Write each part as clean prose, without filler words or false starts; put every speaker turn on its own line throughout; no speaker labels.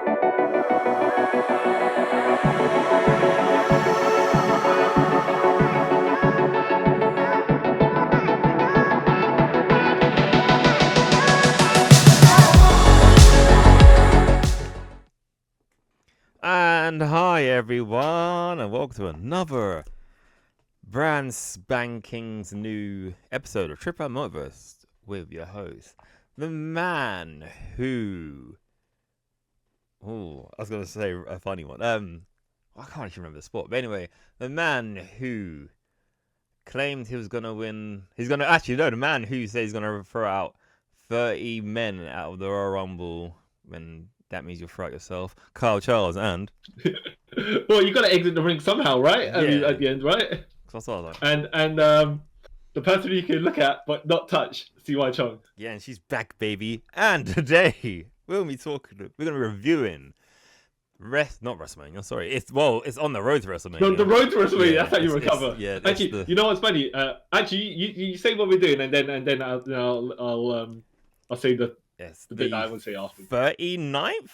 And hi everyone, and welcome to another brand spanking new episode of Trip Out Multiverse with your host, the man who... Oh, I was going to say a funny one. I can't actually remember the sport, but anyway, the man who claimed he was going to win... the man who says he's going to throw out 30 men out of the Royal Rumble when... That means you'll throw out yourself. Kyle Charles and...
Well, you got to exit the ring somehow, right? Yeah. I mean, at the end, right?
That's what I was like.
And the person you can look at but not touch, CY Chong.
Yeah, and she's back, baby. And today, we're going to be reviewing... Not WrestleMania, sorry. It's on the road to WrestleMania.
No, the road to WrestleMania, that's how you recover.
Yeah,
actually, you know what's funny? Actually, you say what we're doing, and then I'll say the bit that I would say after.
39th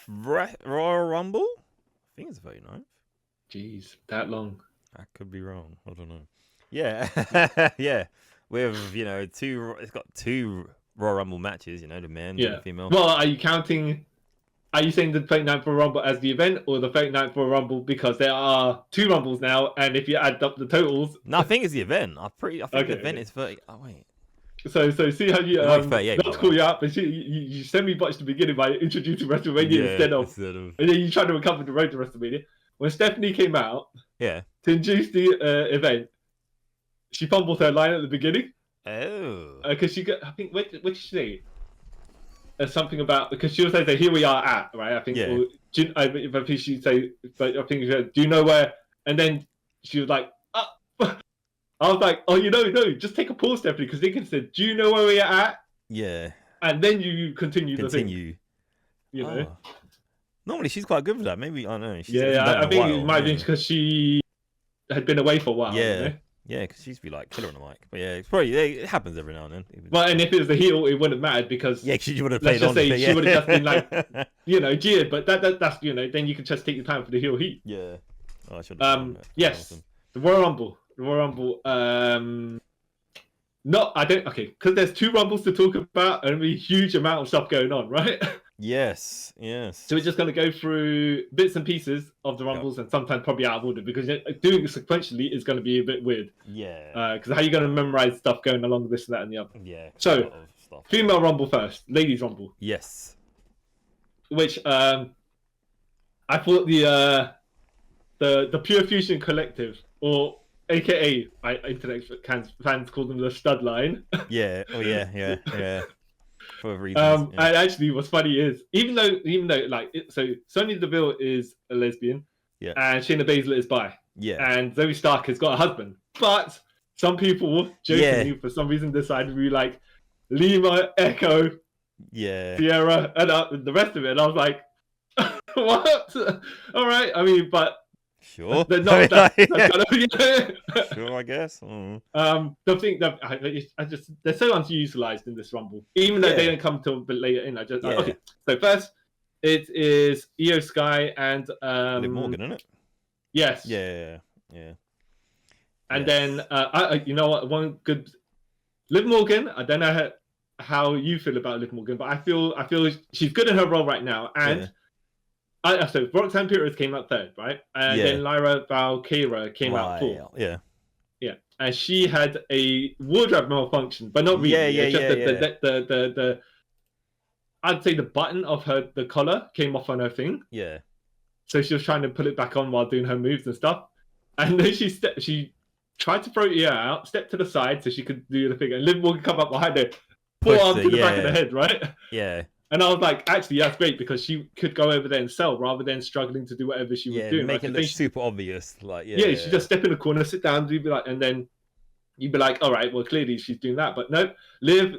Royal Rumble? I think it's 39th.
Jeez, that long.
I could be wrong. I don't know. Yeah. Yeah. With, it's got two Royal Rumble matches, the men and the female.
Well, are you saying the 39th Royal Rumble as the event or the 39th Royal Rumble because there are two Rumbles now, and if you add up the totals...
No, I think it's the event. I think the event is 30... Oh, wait.
So see how you not to call you out, but you semi-botched the beginning by introducing WrestleMania instead of and then you try to recover the road to WrestleMania. When Stephanie came out, to introduce the event, she fumbled her line at the beginning.
Oh,
because she got, I think, what did she say? Something about, because she was saying, "Here we are at," right? I think. Yeah. I think she'd say, but I think she said, "Do you know where?" And then she was like, I was like, "Oh, no, just take a pause, Stephanie," because they can say, "Do you know where we're at?"
Yeah.
And then you continue the thing. You know.
Normally she's quite good for that. Maybe I don't know.
I think it might be because she had been away for a while.
Yeah. Yeah, because she used to be like killer on the mic. But yeah, it's probably it happens every now and then.
But and if it was a heel, it wouldn't have mattered because
she would have played
on. Let's just say she would have just been like, jeered. But that's then you can just take your time for the heel heat.
Yeah. Oh, I should.
Yes. Awesome. The Royal Rumble. No, I don't. Okay, because there's two Rumbles to talk about and a huge amount of stuff going on, right?
Yes.
So we're just going to go through bits and pieces of the Rumbles and sometimes probably out of order because doing it sequentially is going to be a bit weird.
Yeah.
Because how are you going to memorize stuff going along this, that, and the other?
Yeah.
So, female Rumble first, ladies Rumble.
Yes.
Which I thought the Pure Fusion Collective, or AKA internet fans call them the Stud Line.
Yeah. Oh yeah. For reasons.
And actually, what's funny is even though so Sonya Deville is a lesbian, and Shayna Baszler is bi, and Zoe Stark has got a husband, but some people jokingly for some reason decided to be like Lima, Echo, Sierra, and the rest of it, and I was like, what? All right, I mean, but.
Sure.
They're not
Sure, I guess.
The thing that they're so underutilized in this Rumble, even though they don't come till a bit later in. Okay. So first, it is Io Sky and
Liv Morgan, isn't it?
Yes.
Yeah.
And then you know what? One good Liv Morgan. I don't know how you feel about Liv Morgan, but I feel she's good in her role right now, and. So Roxanne Perez came out third, right? And then Lyra Valkyria came out fourth.
Yeah.
And she had a wardrobe malfunction, but not really. The I'd say the button of the collar came off on her thing.
Yeah.
So she was trying to put it back on while doing her moves and stuff. And then she tried to throw it out, stepped to the side so she could do the thing, and Liv Morgan come up behind her, forearm to the back of the head, right?
Yeah.
And I was like, actually, that's great because she could go over there and sell rather than struggling to do whatever she was doing.
Make it look super obvious.
She just step in the corner, sit down, and then you'd be like, all right, well, clearly she's doing that. But no, Liv,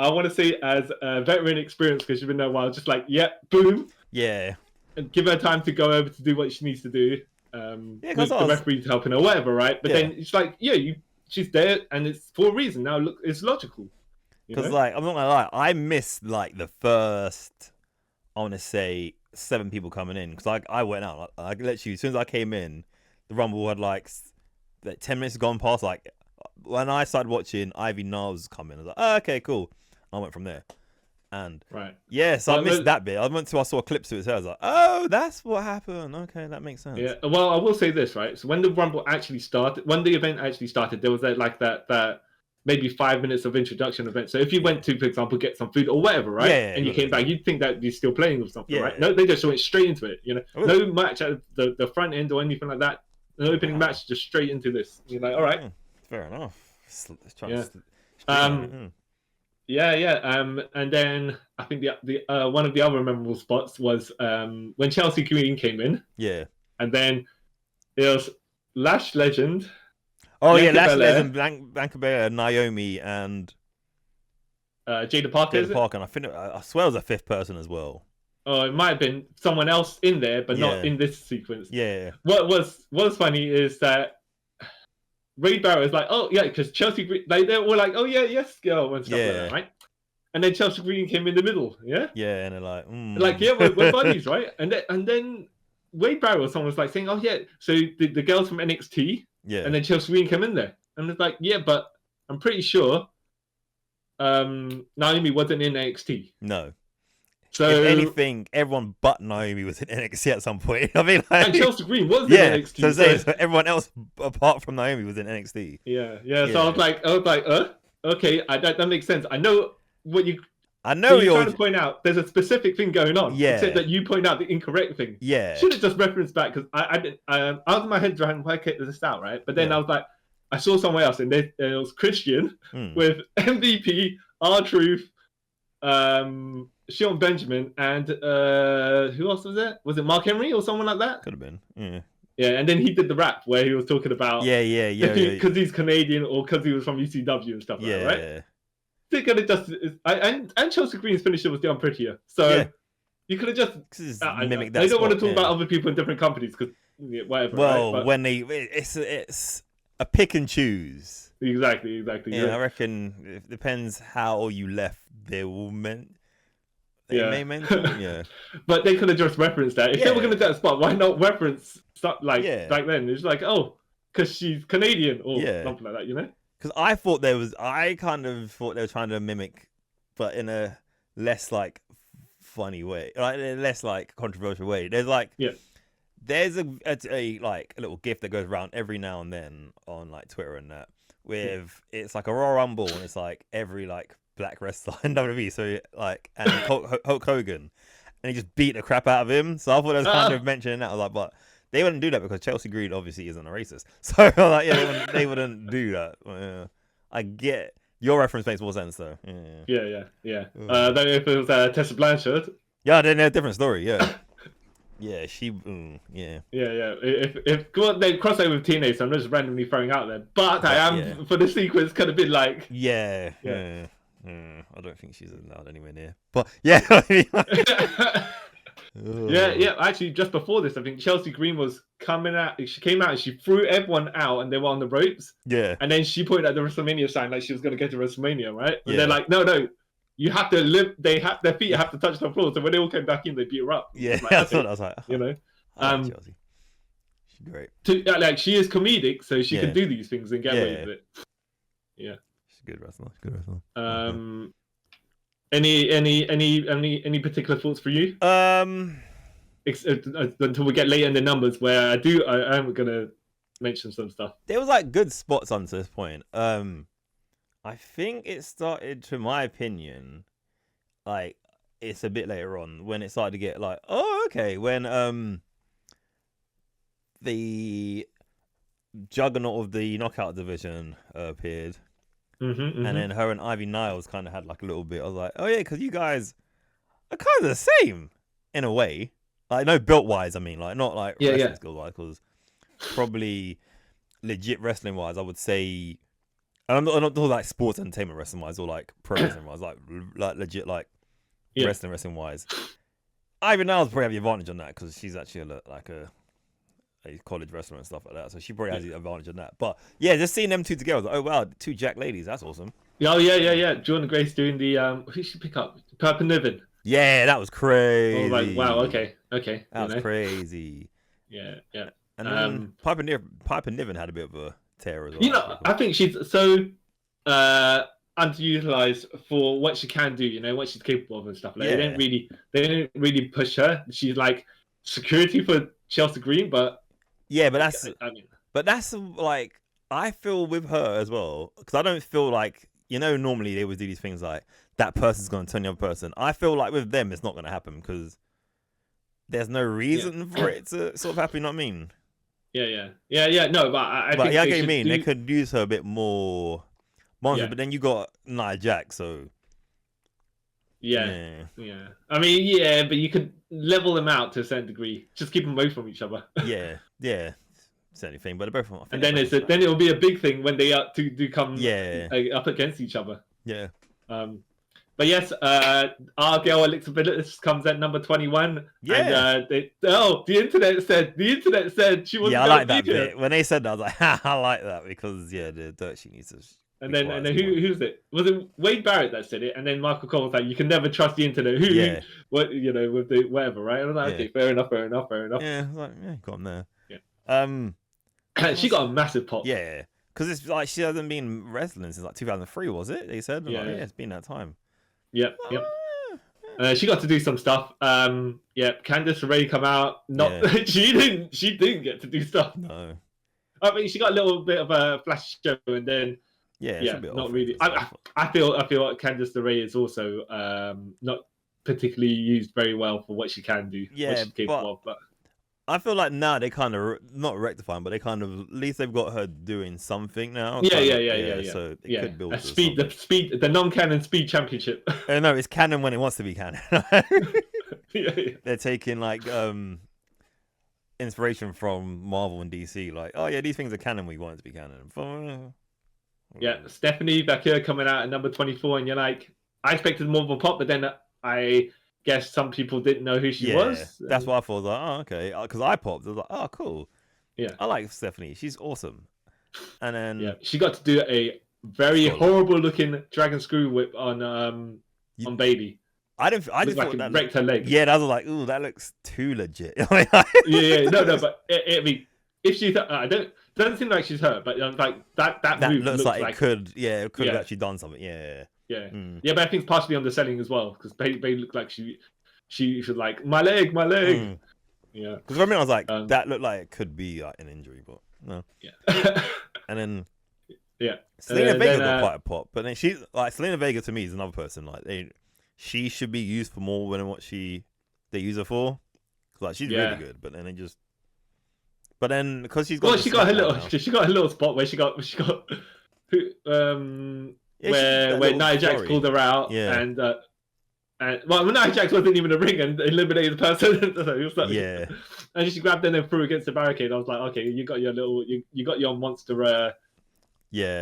I want to say as a veteran experience because she's been there a while, just like, boom.
Yeah.
And give her time to go over to do what she needs to do. With the referees helping her, whatever, right? But then it's like, she's there and it's for a reason. Now, look, it's logical.
Because, I'm not going to lie, I missed, the first, I want to say, 7 people coming in because I went out. Like literally, as soon as I came in, the Rumble had like 10 minutes gone past. Like when I started watching, Ivy Niles come in. I was like, oh, okay, cool. I went from there. And so I missed that bit. I saw clips of it. So I was like, oh, that's what happened. Okay, that makes sense.
Yeah. Well, I will say this, right? So when the Rumble actually started, when the event actually started, there was that maybe 5 minutes of introduction event. So if you went to, for example, get some food or whatever, right? And you came back, you'd think that you're still playing or something, right? No, they just went straight into it. You know, no match at the front end or anything like that. No opening match, just straight into this. You're like, all right,
fair enough.
And then I think the one of the other memorable spots was when Chelsea Green came in.
Yeah.
And then there was Lash Legend.
Oh Lash Legend, Blanca Belair, Naomi, and
Jada Parker.
And I swear it was a 5th person as well.
Oh, it might have been someone else in there, but not in this sequence.
Yeah.
What was funny is that Ray Barrett is like, oh yeah, because Chelsea Green, they were like, oh yeah, yes, girl, and stuff like that, right? And then Chelsea Green came in the middle, yeah,
and they're like,
we're buddies, right? And then Wade Barrett or someone was like saying, oh yeah, so the girls from NXT, and then Chelsea Green came in there, and it's like, yeah, but I'm pretty sure Naomi wasn't in NXT.
No. So if anything, everyone but Naomi was in NXT at some point. I mean, like,
and Chelsea Green was in NXT.
So everyone else apart from Naomi was in NXT.
Yeah. So I was like, okay, that makes sense. I know what you.
I know
you're trying to point out. There's a specific thing going on.
Yeah.
Except that you point out the incorrect thing.
Yeah.
Should have just referenced back because I didn't. I was in my head trying to work this out, right? But then I was like, I saw somewhere else, and it was Christian with MVP, R-Truth, Sean Benjamin, and who else was there? Was it Mark Henry or someone like that?
Could have been. Yeah.
Yeah, and then he did the rap where he was talking about because he's Canadian or because he was from UCW and stuff like that, right? Yeah. They could have just and Chelsea Green's finisher was damn prettier, so you could have just
mimic that.
I don't want to talk about other people in different companies because whatever.
Well,
right?
when it's a pick and choose.
Exactly.
Yeah, I reckon it depends how you left. They will may mention,
but they could have just referenced that. If they were going to do that spot, why not reference stuff like back then? It's like, oh, because she's Canadian or something like that, you know?
Because I kind of thought they were trying to mimic, but in a less like funny way, like in a less like controversial way. There's like, there's a like a little gif that goes around every now and then on like Twitter and that with it's like a Royal Rumble and it's like every like black wrestler in WWE, so like and Hulk Hogan, and he just beat the crap out of him. So I thought I was kind of mentioning that. I was like, but they wouldn't do that because Chelsea Green obviously isn't a racist. So I was like, they wouldn't do that. I get your reference makes more sense though.
Yeah. Then if it was Tessa Blanchard.
Yeah, then a different story. Yeah, she.
Yeah. If they cross over with TNA, so I'm just randomly throwing out there. But I am for the sequence could have been like.
Yeah. I don't think she's allowed anywhere near. But
Actually, just before this, I think Chelsea Green was coming out. She came out and she threw everyone out, and they were on the ropes.
Yeah.
And then she pointed at the WrestleMania sign like she was going to get to WrestleMania, right? And they're like, no. You have to live. Their feet have to touch the floor. So when they all came back in, they beat her up.
Yeah, that's what I was like.
You know,
Chelsea. She's great.
Like she is comedic, so she can do these things and get away with it. Yeah,
she's a good wrestler.
Any particular thoughts for you? Until we get later in the numbers, where I am gonna mention some stuff.
There was like good spots on to this point. I think it started, to my opinion, like it's a bit later on when it started to get like, oh, okay, when the juggernaut of the knockout division appeared, and then her and Ivy Niles kind of had like a little bit. I was like, oh yeah, because you guys are kind of the same in a way, like no built wise. I mean, like not like wrestling skill wise, because probably legit wrestling wise, I would say. And I'm not talking like sports entertainment wrestling wise or like pro wrestling wise, like legit like wrestling wise. Ivy Niles probably have the advantage on that because she's actually like a college wrestler and stuff like that, so she probably has the advantage on that. But yeah, just seeing them two together, I was like, oh wow, 2 jack ladies, that's awesome.
Oh yeah. Jordan Grace doing the who should pick up? Purple Niven.
Yeah, that was crazy.
I was like, wow, okay. Okay.
That was crazy.
Yeah.
And then Piper Niven had a bit of a tear as well.
You know, I think she's so underutilized for what she can do. You know, what she's capable of and stuff. Like, they didn't really push her. She's like security for Chelsea Green, but
that's like, I feel with her as well, because I don't feel like, you know, normally they would do these things like that person's going to turn the other person. I feel like with them it's not going to happen because there's no reason for it to sort of happen. You know what I mean?
Yeah. No, but I think
yeah, I get what you mean. They could use her a bit more monster, but then you got Nia Jax, so
yeah. I mean, but you could level them out to a certain degree. Just keep them away from each other.
yeah. Certainly thing, but they're both.
And then then it will be a big thing when they do come up against each other.
Yeah.
But yes, our girl Alexa Bliss comes at number 21.
Yeah.
And the internet said she wasn't.
Yeah, I like that bit. When they said that, I was like, I like that because the dirt she needs to.
And then who's it? Was it Wade Barrett that said it? And then Michael Cole was like, "You can never trust the internet." What with the whatever, right? I was like, okay, fair enough.
Yeah, got him there.
Yeah. She got a massive pop.
Yeah, because it's like she hasn't been wrestling since like 2003, was it? They said, it's been that time.
Yep. She got to do some stuff. Candice LeRae come out. She didn't get to do stuff.
No.
I mean, she got a little bit of a flash show, and then not really. I feel like Candice LeRae is also not particularly used very well for what she can do. What she's capable of, but
I feel like now they kind of not rectifying, but they kind of, at least they've got her doing something now.
Yeah.
So they could build
the non-canon speed championship.
No, it's canon when it wants to be canon. They're taking like inspiration from Marvel and DC. Like, oh yeah, these things are canon. We want it to be canon.
Yeah, Stephanie back here coming out at number 24, and you're like, I expected more of a pop, but then I guess some people didn't know who she was.
That's what I thought. Like, oh, okay, because I popped. I was like, oh, cool.
Yeah,
I like Stephanie. She's awesome. And then
she got to do a very horrible looking dragon screw whip on Bayley.
I just thought that
wrecked her leg.
Yeah, I was like, ooh, that looks too legit.
No, but if she, doesn't seem like she's hurt, but like that move
looks like it could have actually done something.
Yeah, but I think it's partially on the selling as well, because Bayley looked like she should like my leg. Yeah,
because for me I was like, that looked like it could be like an injury, but no.
Yeah,
and then Selena Vega got quite a pop, but then she's like, Selena Vega to me is another person like she should be used for more than what they use her for. Like she's really good, but then because she's got
she got her little spot where she got where Nia Jax pulled her out, and Nia Jax wasn't even a ring and eliminated the person. So and she grabbed them and threw against the barricade. I was like, okay, you got your monster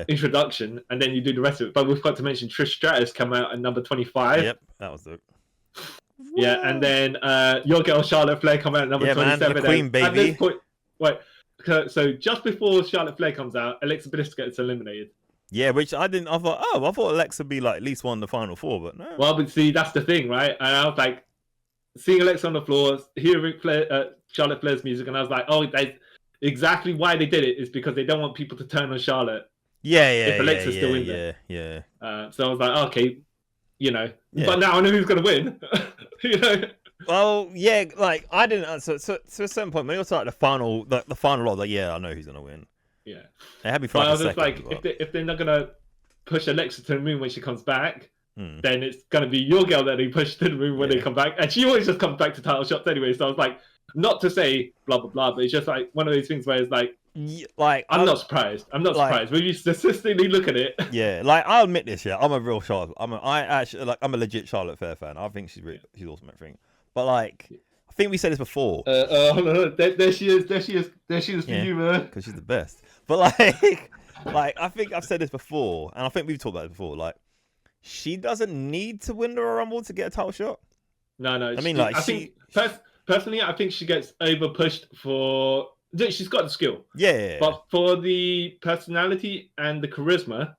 introduction, and then you do the rest of it. But we've got to mention Trish Stratus come out at number 25.
Yep, that was it.
Yeah, and then your girl Charlotte Flair come out at number 27.
Man, the Queen, baby.
At this point, so just before Charlotte Flair comes out, Alexa Bliss gets eliminated.
Yeah, which I thought Alexa would be like at least one of the final four, but no.
Well, but see, that's the thing, right? And I was like, seeing Alexa on the floor, hearing Charlotte Flair's music, and I was like, oh, that's exactly why they did it, is because they don't want people to turn on Charlotte.
If
Alexa's still in there.
Yeah.
So I was like, okay, but now I know who's going to win.
Well, yeah, like I didn't. So to a certain point, when it was like the final lot, I was like, I know who's going to win.
Yeah.
They had me for
I was just like, if they're not going to push Alexa to the moon when she comes back, then it's going to be your girl that they push to the moon when they come back. And she always just comes back to title shots anyway. So I was like, not to say blah, blah, blah, but it's just like one of those things where it's like, I'm not surprised. When you statistically look at it.
Yeah, like I'll admit this. Yeah, I'm a real Charlotte. I'm a legit Charlotte Flair fan. I think she's awesome at everything. But like, I think we said this before.
There she is for you, man.
Because she's the best. But like I think I've said this before, and I think we've talked about it before. Like, she doesn't need to win the Royal Rumble to get a title shot.
No.
I mean, like,
personally, I think she gets over pushed for. She's got the skill.
Yeah.
But for the personality and the charisma,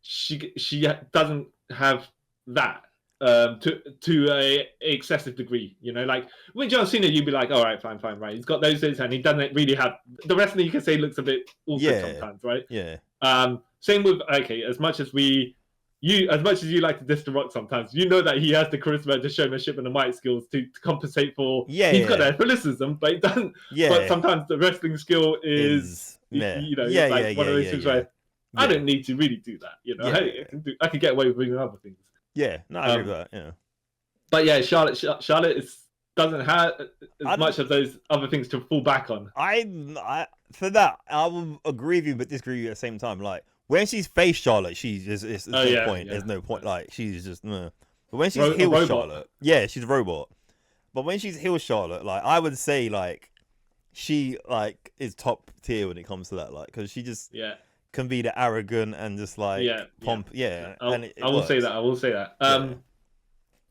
she
she doesn't have that. to a excessive degree. You know, like with John Cena, you'd be like, all right, fine, right. He's got those things, and he doesn't really have the wrestling. You can say looks a bit awkward sometimes, right?
Yeah.
Same with as much as you like to diss The Rock sometimes, you know that he has the charisma, the showmanship, and the mic skills to compensate for. He's got that athleticism, but it doesn't. But sometimes the wrestling skill is one of those things where I don't need to really do that. You know, I can get away with doing other things.
Yeah, no, I agree with that. Yeah,
but yeah, Charlotte doesn't have as much of those other things to fall back on.
I for that I will agree with you, but disagree with you at the same time. Like when she's face Charlotte, she's just there's no point. There's no point. Like she's just no. But when she's heel Charlotte, she's a robot. But when she's heel Charlotte, like I would say, like she like is top tier when it comes to that. Like because she just can be the arrogant and just like pomp. I will say that.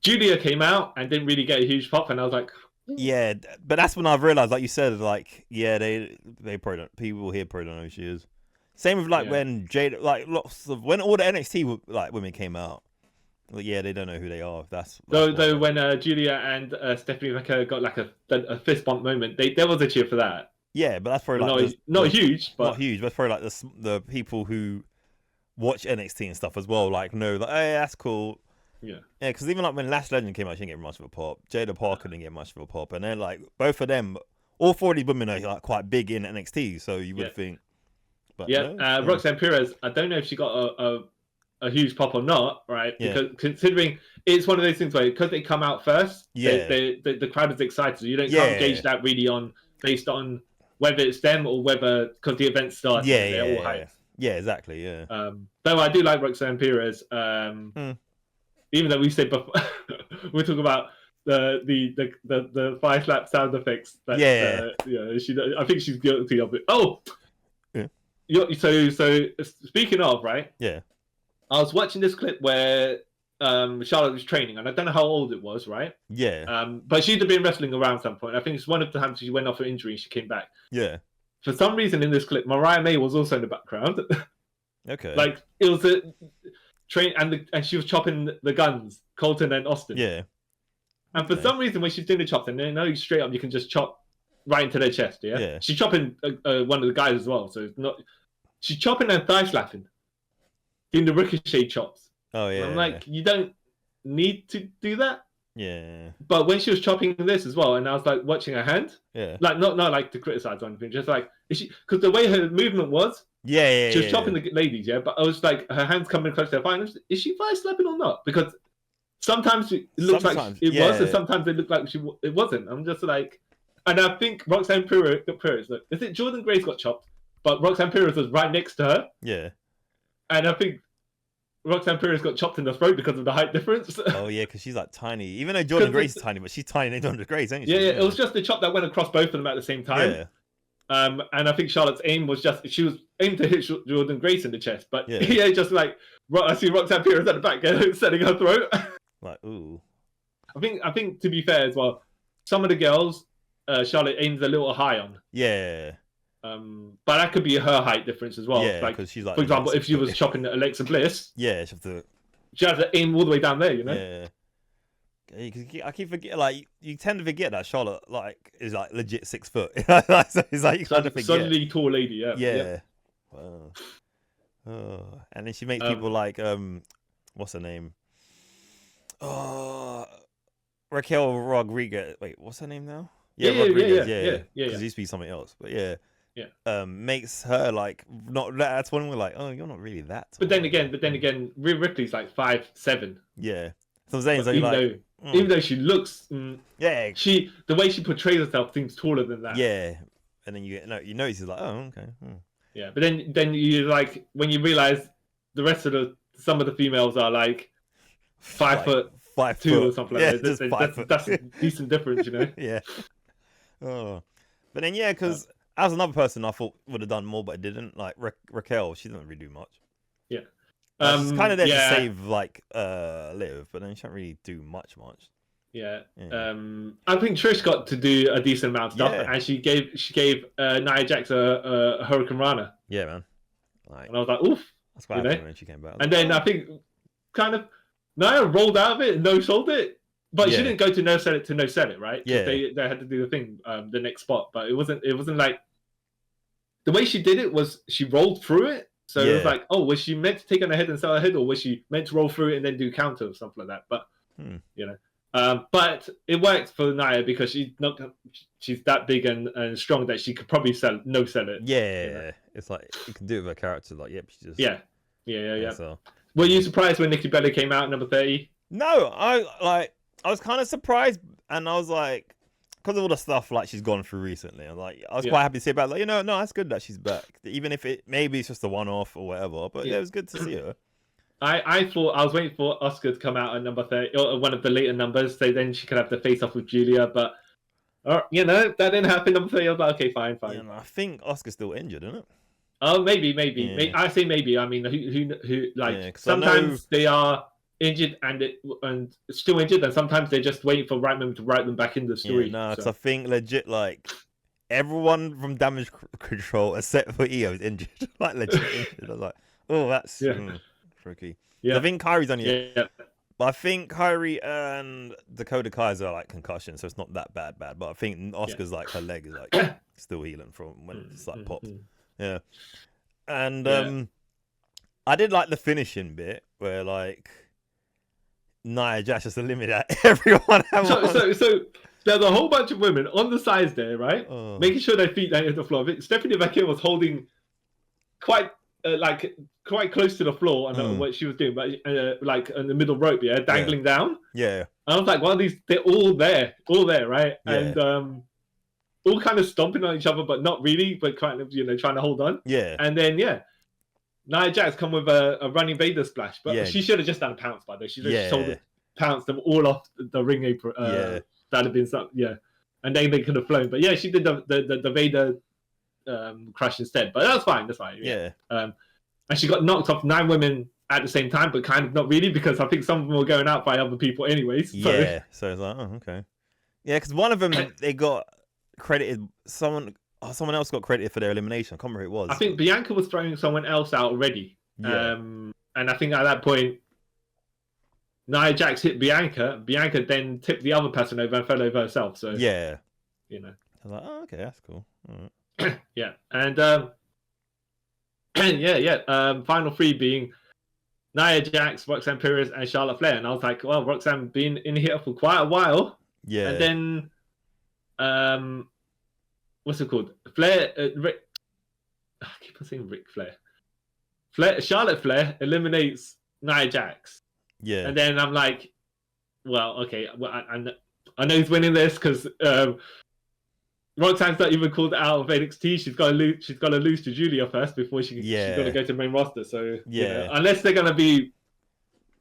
Julia came out and didn't really get a huge pop, and I was like, yeah, but that's when I've realized, like you said, like they probably don't, people here probably don't know who she is. Same with like when Jade, like when all the NXT like women came out, like they don't know who they are. That's
though when Julia and Stephanie McMahon got like a fist bump moment, there was a cheer for that.
Yeah, but that's probably like
not huge, but
probably like the people who watch NXT and stuff as well, like know that hey, that's cool.
Yeah,
because even like when Lash Legend came out, she didn't get much of a pop. Jada Parker didn't get much of a pop, and then like both of them, all four of these women are like quite big in NXT, so you would think. But
Roxanne Perez, I don't know if she got a huge pop or not, right? Because considering it's one of those things where because they come out first, the crowd is excited. So you can't gauge that really based on whether it's them or whether because the event started. They're all hyped.
Yeah, exactly. Yeah.
Though I do like Roxanne Perez. Even though we said before, we're talking about the fire slap sound effects. That, I think she's guilty of it. Oh, so speaking of right, I was watching this clip where Charlotte was training, and I don't know how old it was, right? But she'd have been wrestling around at some point. I think it's one of the times she went off her injury and she came back. For some reason in this clip, Mariah May was also in the background.
Okay.
Like it was a train, and she was chopping the guns, Colton and Austin. And for some reason, when she's doing the chops, and they know straight up, you can just chop right into their chest. She's chopping one of the guys as well, so it's not. She's chopping and thigh slapping, doing the ricochet chops. And I'm like, you don't need to do that. But when she was chopping this as well, and I was like watching her hand. Like not like to criticize or anything, just like because the way her movement was. She was chopping the ladies, but I was like, her hands coming close to her thigh. Is she thigh slapping or not? Because sometimes it looks like it was, and sometimes it looked like it wasn't. I'm just like, and I think Roxanne Perez, look, is it Jordan Grace got chopped, but Roxanne Perez was right next to her. And I think Roxanne Perez got chopped in the throat because of the height difference.
Because she's like tiny. Even though Jordan Grace is tiny, but she's tiny than Jordan Grace, ain't she?
It was just the chop that went across both of them at the same time. And I think Charlotte's aim was she was aimed to hit Jordan Grace in the chest, but just like I see Roxanne Perez at the back setting her throat.
Like, ooh.
I think to be fair as well, some of the girls Charlotte aims a little high on. But that could be her height difference as well. Like, because she's like, for example, if she was chopping Alexa Bliss, she has to aim all the way down there, you know. I keep forgetting, like you tend to forget that Charlotte like is like legit 6 foot. So it's like you kind of forget. Suddenly tall lady,
Wow. And then she makes people like what's her name? Raquel Rodriguez. Wait, what's her name now? Rodriguez. Because it used to be something else, but makes her like not. That's when we're like, oh, you're not really that tall.
But then again, Rhea Ripley's like 5'7".
So I'm saying,
even though she looks, the way she portrays herself seems taller than that.
And then you notice she's like, oh, okay.
But then you like when you realize the rest of some of the females are like 5'2" or something like that. That's a decent difference, you know.
But then because as another person I thought would have done more, but it didn't. Like Raquel, she doesn't really do much. She's kind of there to save like Liv, but then she don't really do much.
I think Trish got to do a decent amount of stuff, and she gave Nia Jax a Hurricane Rana.
Man.
And I was like, oof.
That's what happened when she came back.
And then I think kind of Nia rolled out of it and no-sold it, but she didn't go to no-sell it to no-sell it, right? Yeah. They had to do the thing, the next spot, but it wasn't like the way she did it was she rolled through it. So it was like, oh, was she meant to take on her head and sell her head, or was she meant to roll through it and then do counter or something like that? But you know, but it worked for Nia because she's that big and strong that she could probably sell it.
Yeah, you know? It's like you can do it with her character. Like, yep, she just
yeah.
So.
Were you surprised when Nikki Bella came out at number 30?
No, I was kind of surprised, and I was like, because of all the stuff like she's gone through recently, I was quite happy to see about, like, no, that's good that she's back, even if maybe it's just a one-off or whatever. But it was good to see her.
I thought I was waiting for Asuka to come out at number 30, or one of the later numbers, so then she could have the face off with Julia. But you know, that didn't happen. Number 30, I was like, okay, fine.
Yeah, I think Asuka's still injured, isn't it?
Oh, maybe. Yeah. I say maybe. I mean, who like sometimes they are injured and still injured, and sometimes they're just waiting for the right moment to write them back in the story.
Yeah, no, because I think legit, like, everyone from Damage Control except for Io is injured. Like, legit injured. I was like, oh, that's tricky. Yeah. I think Kairi's only but I think Kairi and Dakota Kaiser are like concussion, so it's not that bad. But I think Asuka's like, her leg is like still healing from when it's like popped. Yeah. And I did like the finishing bit where like Nia Jax just eliminated everyone.
So there's a whole bunch of women on the sides there, right? Making sure their feet don't hit the floor. Stephanie Becker was holding quite close to the floor on what she was doing, but like in the middle rope, dangling down. Yeah. And I was like, well, they're all there, right? Yeah. And all kind of stomping on each other, but not really, but kind of, trying to hold on. Yeah. And then Nia Jax come with a running Vader splash, but she should have just done a pounce by this. She just pounced them all off the ring apron. That'd have been something. And then they could have flown. But she did the Vader crash instead. But that's fine. Yeah. And she got knocked off 9 women at the same time, but kind of not really, because I think some of them were going out by other people anyways. So.
Yeah. So it's like, oh, okay. Yeah, because one of them they got credited. Someone else got credited for their elimination. I can't remember who it was.
I think Bianca was throwing someone else out already. Yeah. And I think at that point, Nia Jax hit Bianca. Bianca then tipped the other person over and fell over herself. So
I was like, oh, okay, that's cool. All
right. Yeah, and final 3 being Nia Jax, Roxanne Perez, and Charlotte Flair. And I was like, well, Roxanne been in here for quite a while. Yeah. And then what's it called? Flair, I keep on saying Ric Flair. Charlotte Flair eliminates Nia Jax. Yeah. And then I'm like, well, okay. Well, I know he's winning this because Roxanne's not even called out of NXT. She's got to lose to Julia first before she's got to go to the main roster. So unless they're gonna be,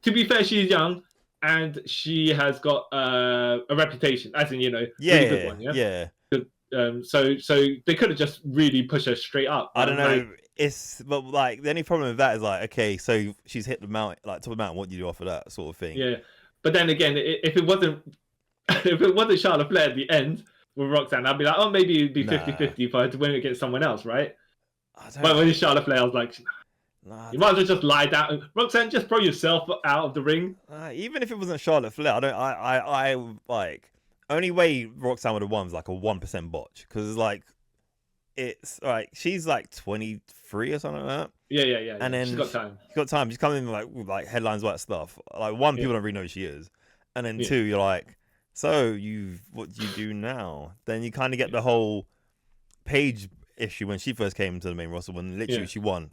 to be fair, she's young and she has got a reputation, as in really good one. Yeah. So they could have just really pushed her straight up.
I don't know. But like the only problem with that is like, okay, so she's hit the mountain, like top of the mountain. What do you do after that sort of thing? Yeah,
but then again, if it wasn't Charlotte Flair at the end with Roxanne, I'd be like, oh, maybe it'd be 50-50 if I had to win against someone else, right? But when it's Charlotte Flair, I was like, you might as well just lie down. Roxanne, just throw yourself out of the ring.
Even if it wasn't Charlotte Flair, I like. Only way Roxanne would have won was like a 1% botch, because it's like she's like 23 or something like that.
Yeah.
And then
she's got time.
She's coming in with like headlines about stuff. Like one, people don't really know who she is, and then 2, you're like, so what do you do now? Then you kind of get the whole Paige issue when she first came to the main roster, when literally she won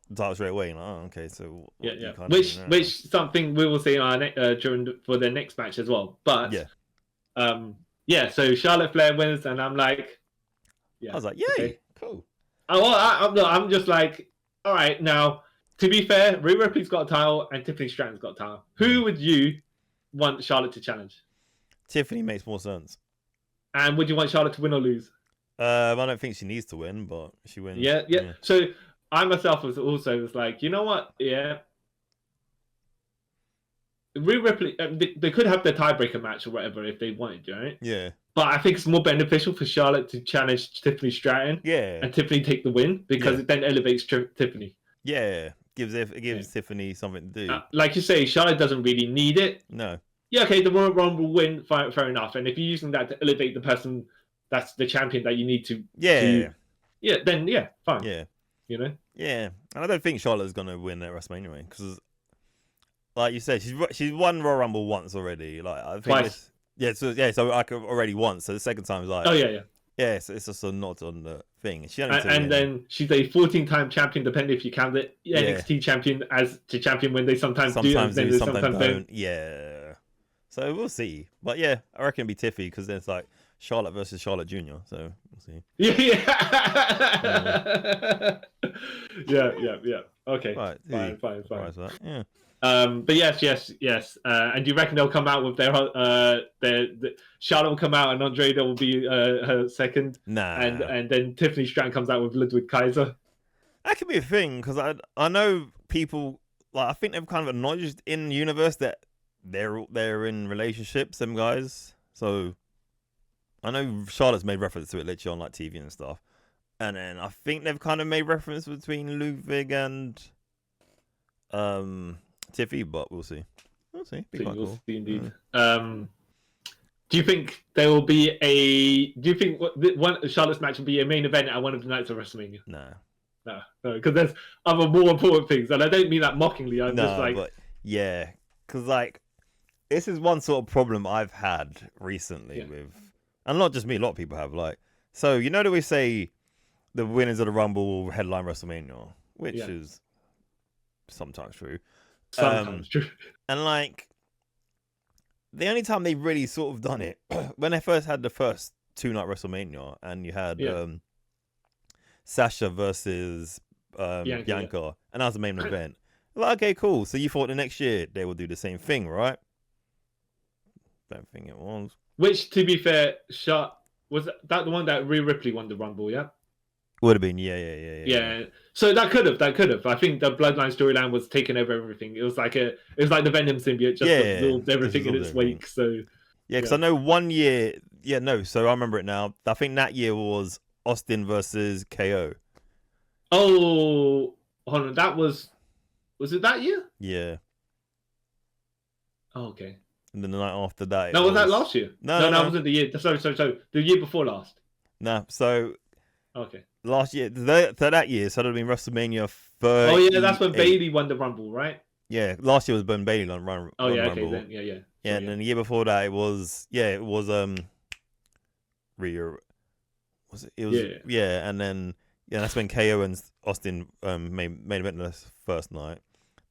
the title straight away. Like, oh, okay, so
which something we will see on for their next match as well. But so Charlotte Flair wins, and I'm like,
I was like, yay, okay. Cool.
I'm just like, all right, now, to be fair, Rhea Ripley's got a title and Tiffany Stratton's got a title. Who would you want Charlotte to challenge?
Tiffany makes more sense.
And would you want Charlotte to win or lose?
I don't think she needs to win, but she wins.
Yeah. So I myself was like, you know what? Yeah. Rhea Ripley, they could have their tiebreaker match or whatever if they wanted, right? Yeah. But I think it's more beneficial for Charlotte to challenge Tiffany Stratton. Yeah. And Tiffany take the win, because it then elevates Tiffany.
Yeah. gives Tiffany something to do.
Like you say, Charlotte doesn't really need it.
No.
Yeah, okay, the Royal Rumble win, fair enough. And if you're using that to elevate the person that's the champion that you need to... then fine.
Yeah.
You know?
Yeah. And I don't think Charlotte's going to win at WrestleMania because, like you said, she's won Royal Rumble once already. Like I think
twice.
So like already once. So the second time is like...
Oh, yeah.
Yeah, so it's just a nod on the thing.
And then she's a 14-time champion, depending if you count the NXT champion as to champion when they sometimes do, and then sometimes don't.
Yeah. So we'll see. But yeah, I reckon it'll be Tiffy because then it's like Charlotte versus Charlotte Jr. So we'll see.
Yeah. Okay.
Right,
fine.
Yeah.
But yes. And do you reckon they'll come out with their Charlotte will come out and Andrade will be her second?
Nah.
And then Tiffany Stratton comes out with Ludwig Kaiser.
That could be a thing because I know people like I think they've kind of acknowledged in the universe that they're in relationships, them guys. So I know Charlotte's made reference to it literally on like TV and stuff. And then I think they've kind of made reference between Ludwig and Tiffy, but we'll see. We'll see.
We'll see indeed. Do you think there will be one Charlotte's match will be a main event at one of the nights of WrestleMania?
No,
because there's other more important things, and I don't mean that mockingly. I'm just like,
but yeah, because like this is one sort of problem I've had recently with, and not just me, a lot of people have. Like, so you know that we say the winners of the Rumble will headline WrestleMania, which is sometimes true.
Sometimes true.
And like the only time they really sort of done it when they first had the first 2-night WrestleMania, and you had Sasha versus Bianca, and that was the main event. Like, okay, cool. So you thought the next year they would do the same thing, right? Don't think it was.
Which, to be fair, was that the one that Rhea Ripley won the Rumble? Yeah.
Would have been, yeah.
So that could have. I think the Bloodline storyline was taking over everything. It was like the Venom symbiote just absorbed everything in its wake. So
because I know 1 year. So I remember it now. I think that year was Austin versus KO.
Oh, hold on. That was it that year?
Yeah.
Oh, okay.
And then the night after that.
Was that last year?
No,
that wasn't the year. So the year before last.
No, so.
Okay.
Last year, that year, so it would have been WrestleMania 30.
Oh yeah, that's when Bayley won the Rumble, right?
Yeah, last year was when Bayley won Rumble.
Oh yeah, okay then, yeah.
Yeah, and then the year before that, it was Rhea. Was it? It was and then that's when KO and Austin main event the first night.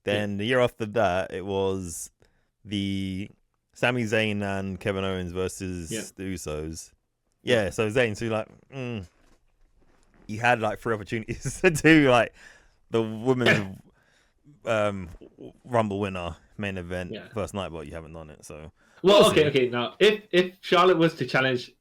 Then the year after that, it was the Sami Zayn and Kevin Owens versus the Usos. Yeah, so Zayn, so you're like, you had like 3 opportunities to do like the women's Rumble winner main event first night, but you haven't done it. So
okay. Now, if Charlotte was to challenge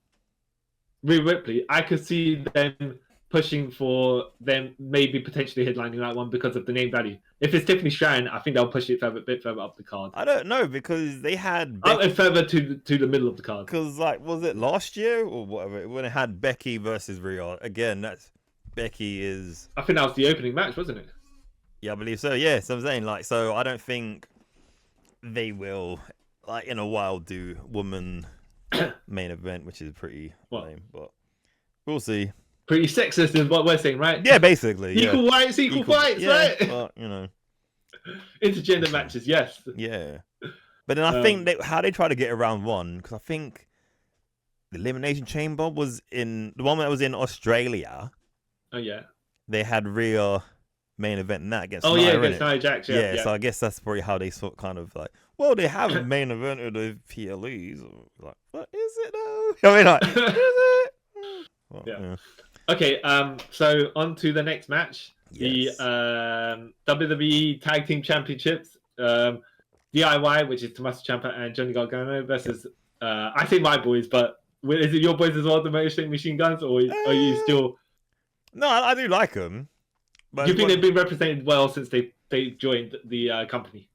Rhea Ripley, I could see them pushing for them maybe potentially headlining that one because of the name value. If it's Tiffany Stratton, I think they'll push it a bit further up the card.
I don't know because they had
further to the middle of the card.
Because like, was it last year or whatever when it had Becky versus Rhea? Again, that's. Becky is.
I think that was the opening match, wasn't it?
Yeah, I believe so. Yeah, so I'm saying like, so I don't think they will like in a while do woman main event, which is pretty lame, but we'll see.
Pretty sexist is what we're saying, right?
Yeah, basically.
Equal rights, equal fights, right?
But
intergender matches, yes.
Yeah, but then I think how they try to get around one because I think the Elimination Chamber was in the one that was in Australia.
Oh yeah,
they had Rhea main event in that against.
Against Nia Jax.
Yeah, so I guess that's probably how they sort of kind of like. Well, they have a main event of the PLEs. Like, what is it though? I mean, like, is it? Well,
Okay. So on to the next match, the WWE Tag Team Championships, DIY, which is Tommaso Ciampa and Johnny Gargano versus I say my boys, but is it your boys as well, the Motor City Machine Guns, or are you still?
No, I do like them.
But do you think they've been represented well since they joined the company?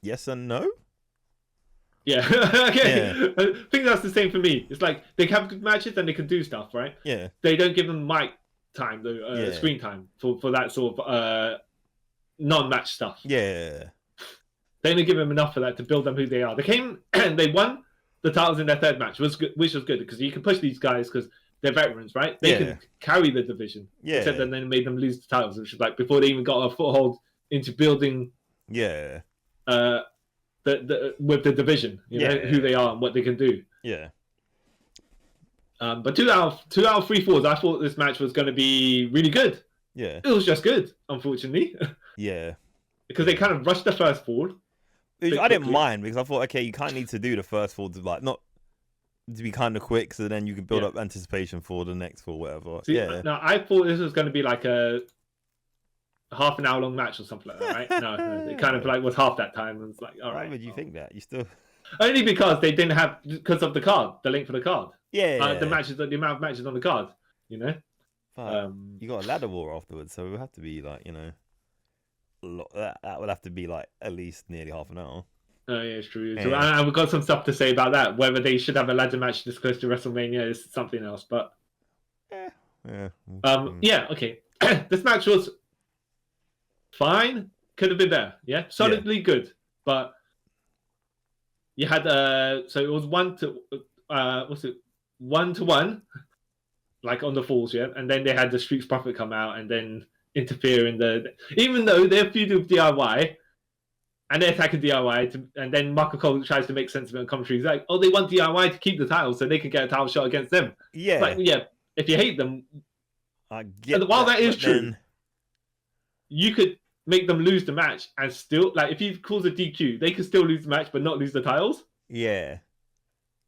Yes and no.
Yeah. Okay. Yeah. I think that's the same for me. It's like they have good matches and they can do stuff, right?
Yeah.
They don't give them mic time, though, screen time for that sort of non-match stuff.
Yeah.
They didn't give them enough for that to build them who they are. They came and they won the titles in their third match, which was good because you can push these guys because they're veterans, right? They can carry the division.
Yeah.
Except that then made them lose the titles, which is like before they even got a foothold into building.
Yeah.
With the division, you know who they are and what they can do.
Yeah.
But two out of 3 falls, I thought this match was going to be really good.
Yeah.
It was just good, unfortunately.
Yeah.
Because they kind of rushed the first fall.
I didn't mind because I thought, okay, you kind of need to do the first fall to like not to be kind of quick, so then you can build up anticipation for the next fall, whatever.
See, now I thought this was going to be like a half an hour long match or something like that, right? No, it kind of like was half that time, and it's like, all right.
Why would you think that? You still
only because they didn't have because of the card, the link for the card.
Yeah.
The matches, the amount of matches on the card, you know.
But you got a ladder war afterwards, so it would have to be like, you know, that would have to be like at least nearly half an hour.
Oh yeah, it's true. And we've got some stuff to say about that. Whether they should have a ladder match this close to WrestleMania is something else, but okay. This match was fine. Could have been better. Yeah, solidly good, but you had so it was 1-1, like on the falls, and then they had the Streets Profit come out and then interfere in even though they're feuding with DIY and they're attacking DIY and then Marco Cole tries to make sense of it on commentary. He's like, oh, they want DIY to keep the title so they can get a title shot against them.
Yeah.
But if you hate them,
I get
while that is true, you could make them lose the match and still, like, if you cause a DQ, they could still lose the match but not lose the titles.
Yeah.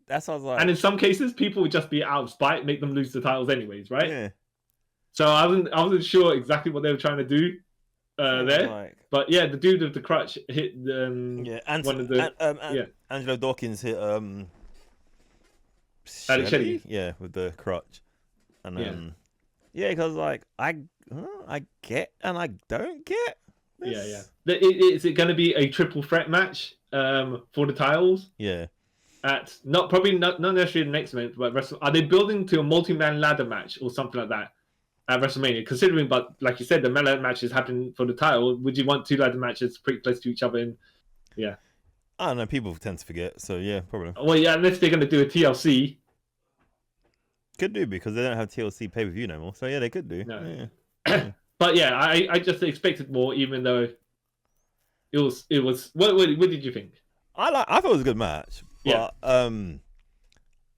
That's what I was like.
And in some cases, people would just be out of spite, make them lose the titles anyways, right?
Yeah.
So I wasn't sure exactly what they were trying to do there. But yeah, the dude with the crutch hit one of the
Angelo Dawkins hit
Shelly.
Yeah, with the crutch. And because like I get and I don't get this.
Is it going to be a triple threat match for the titles?
Yeah.
At not necessarily the next minute, but are they building to a multi-man ladder match or something like that at WrestleMania? Considering, but like you said, the ladder matches happen for the title. Would you want 2 ladder matches pretty close to each other? I
don't know. People tend to forget, so yeah, probably.
Well, yeah, unless they're going to do a TLC.
Could do because they don't have TLC pay-per-view no more. So yeah, they could do.
No. Yeah. But yeah, I just expected more, even though it was. What did you think?
I thought it was a good match. But I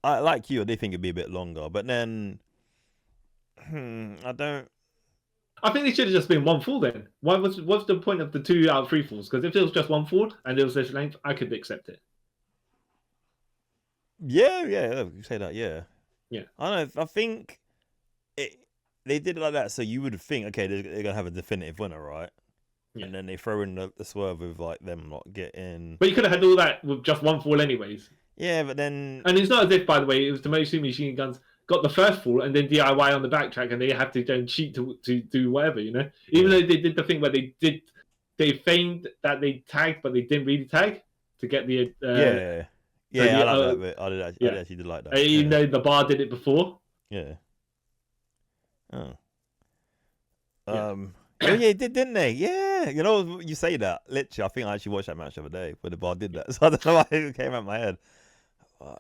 like you. I did think it'd be a bit longer, but then I don't.
I think they should have just been 1 fall then. What's the point of the 2 out of 3 falls? Because if it was just 1 fall and it was this length, I could accept it.
Yeah, you say that, yeah. I don't know. I think they did it like that, so you would think, okay, they're gonna have a definitive winner, right? Yeah. And then they throw in the swerve with like them not getting.
But you could have had all that with just 1 fall, anyways.
Yeah, but then.
And it's not as if, by the way, it was the Motor Machine Guns got the first fall and then DIY on the backtrack, and they have to then cheat to do whatever, you know. Even though they did the thing where they feigned that they tagged, but they didn't really tag to get the.
I like that bit. I actually did like that.
Even though the bar did it before.
Yeah. Oh. Oh yeah, didn't they? Yeah, you know, you say that. Literally, I think I actually watched that match the other day where the bar did that. So I don't know why it came out of my head.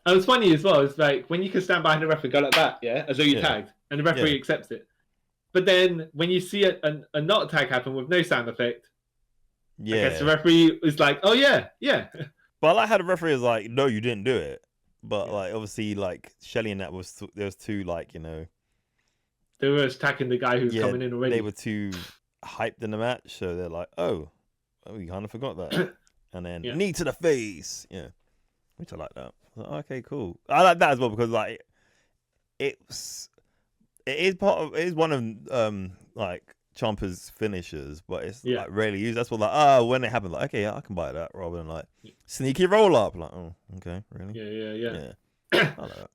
And it's funny as well. It's like when you can stand behind the referee, go like that, as though you tagged, and the referee accepts it. But then when you see a not tag happen with no sound effect, I guess the referee is like, "Oh yeah."
But I like how the referee was like, "No, you didn't do it." But like, obviously, like Shelly and that there was 2 like, you know.
They were attacking the guy who's coming in already.
They were too hyped in the match, so they're like, oh, we kind of forgot that. And then knee to the face, which I like that. I was like, okay, cool. I like that as well because like it is one of like Ciampa's finishers, but it's like rarely used. That's what like when it happens, like okay, I can buy that rather than like sneaky roll up. Like oh, okay, really?
Yeah.
I like that.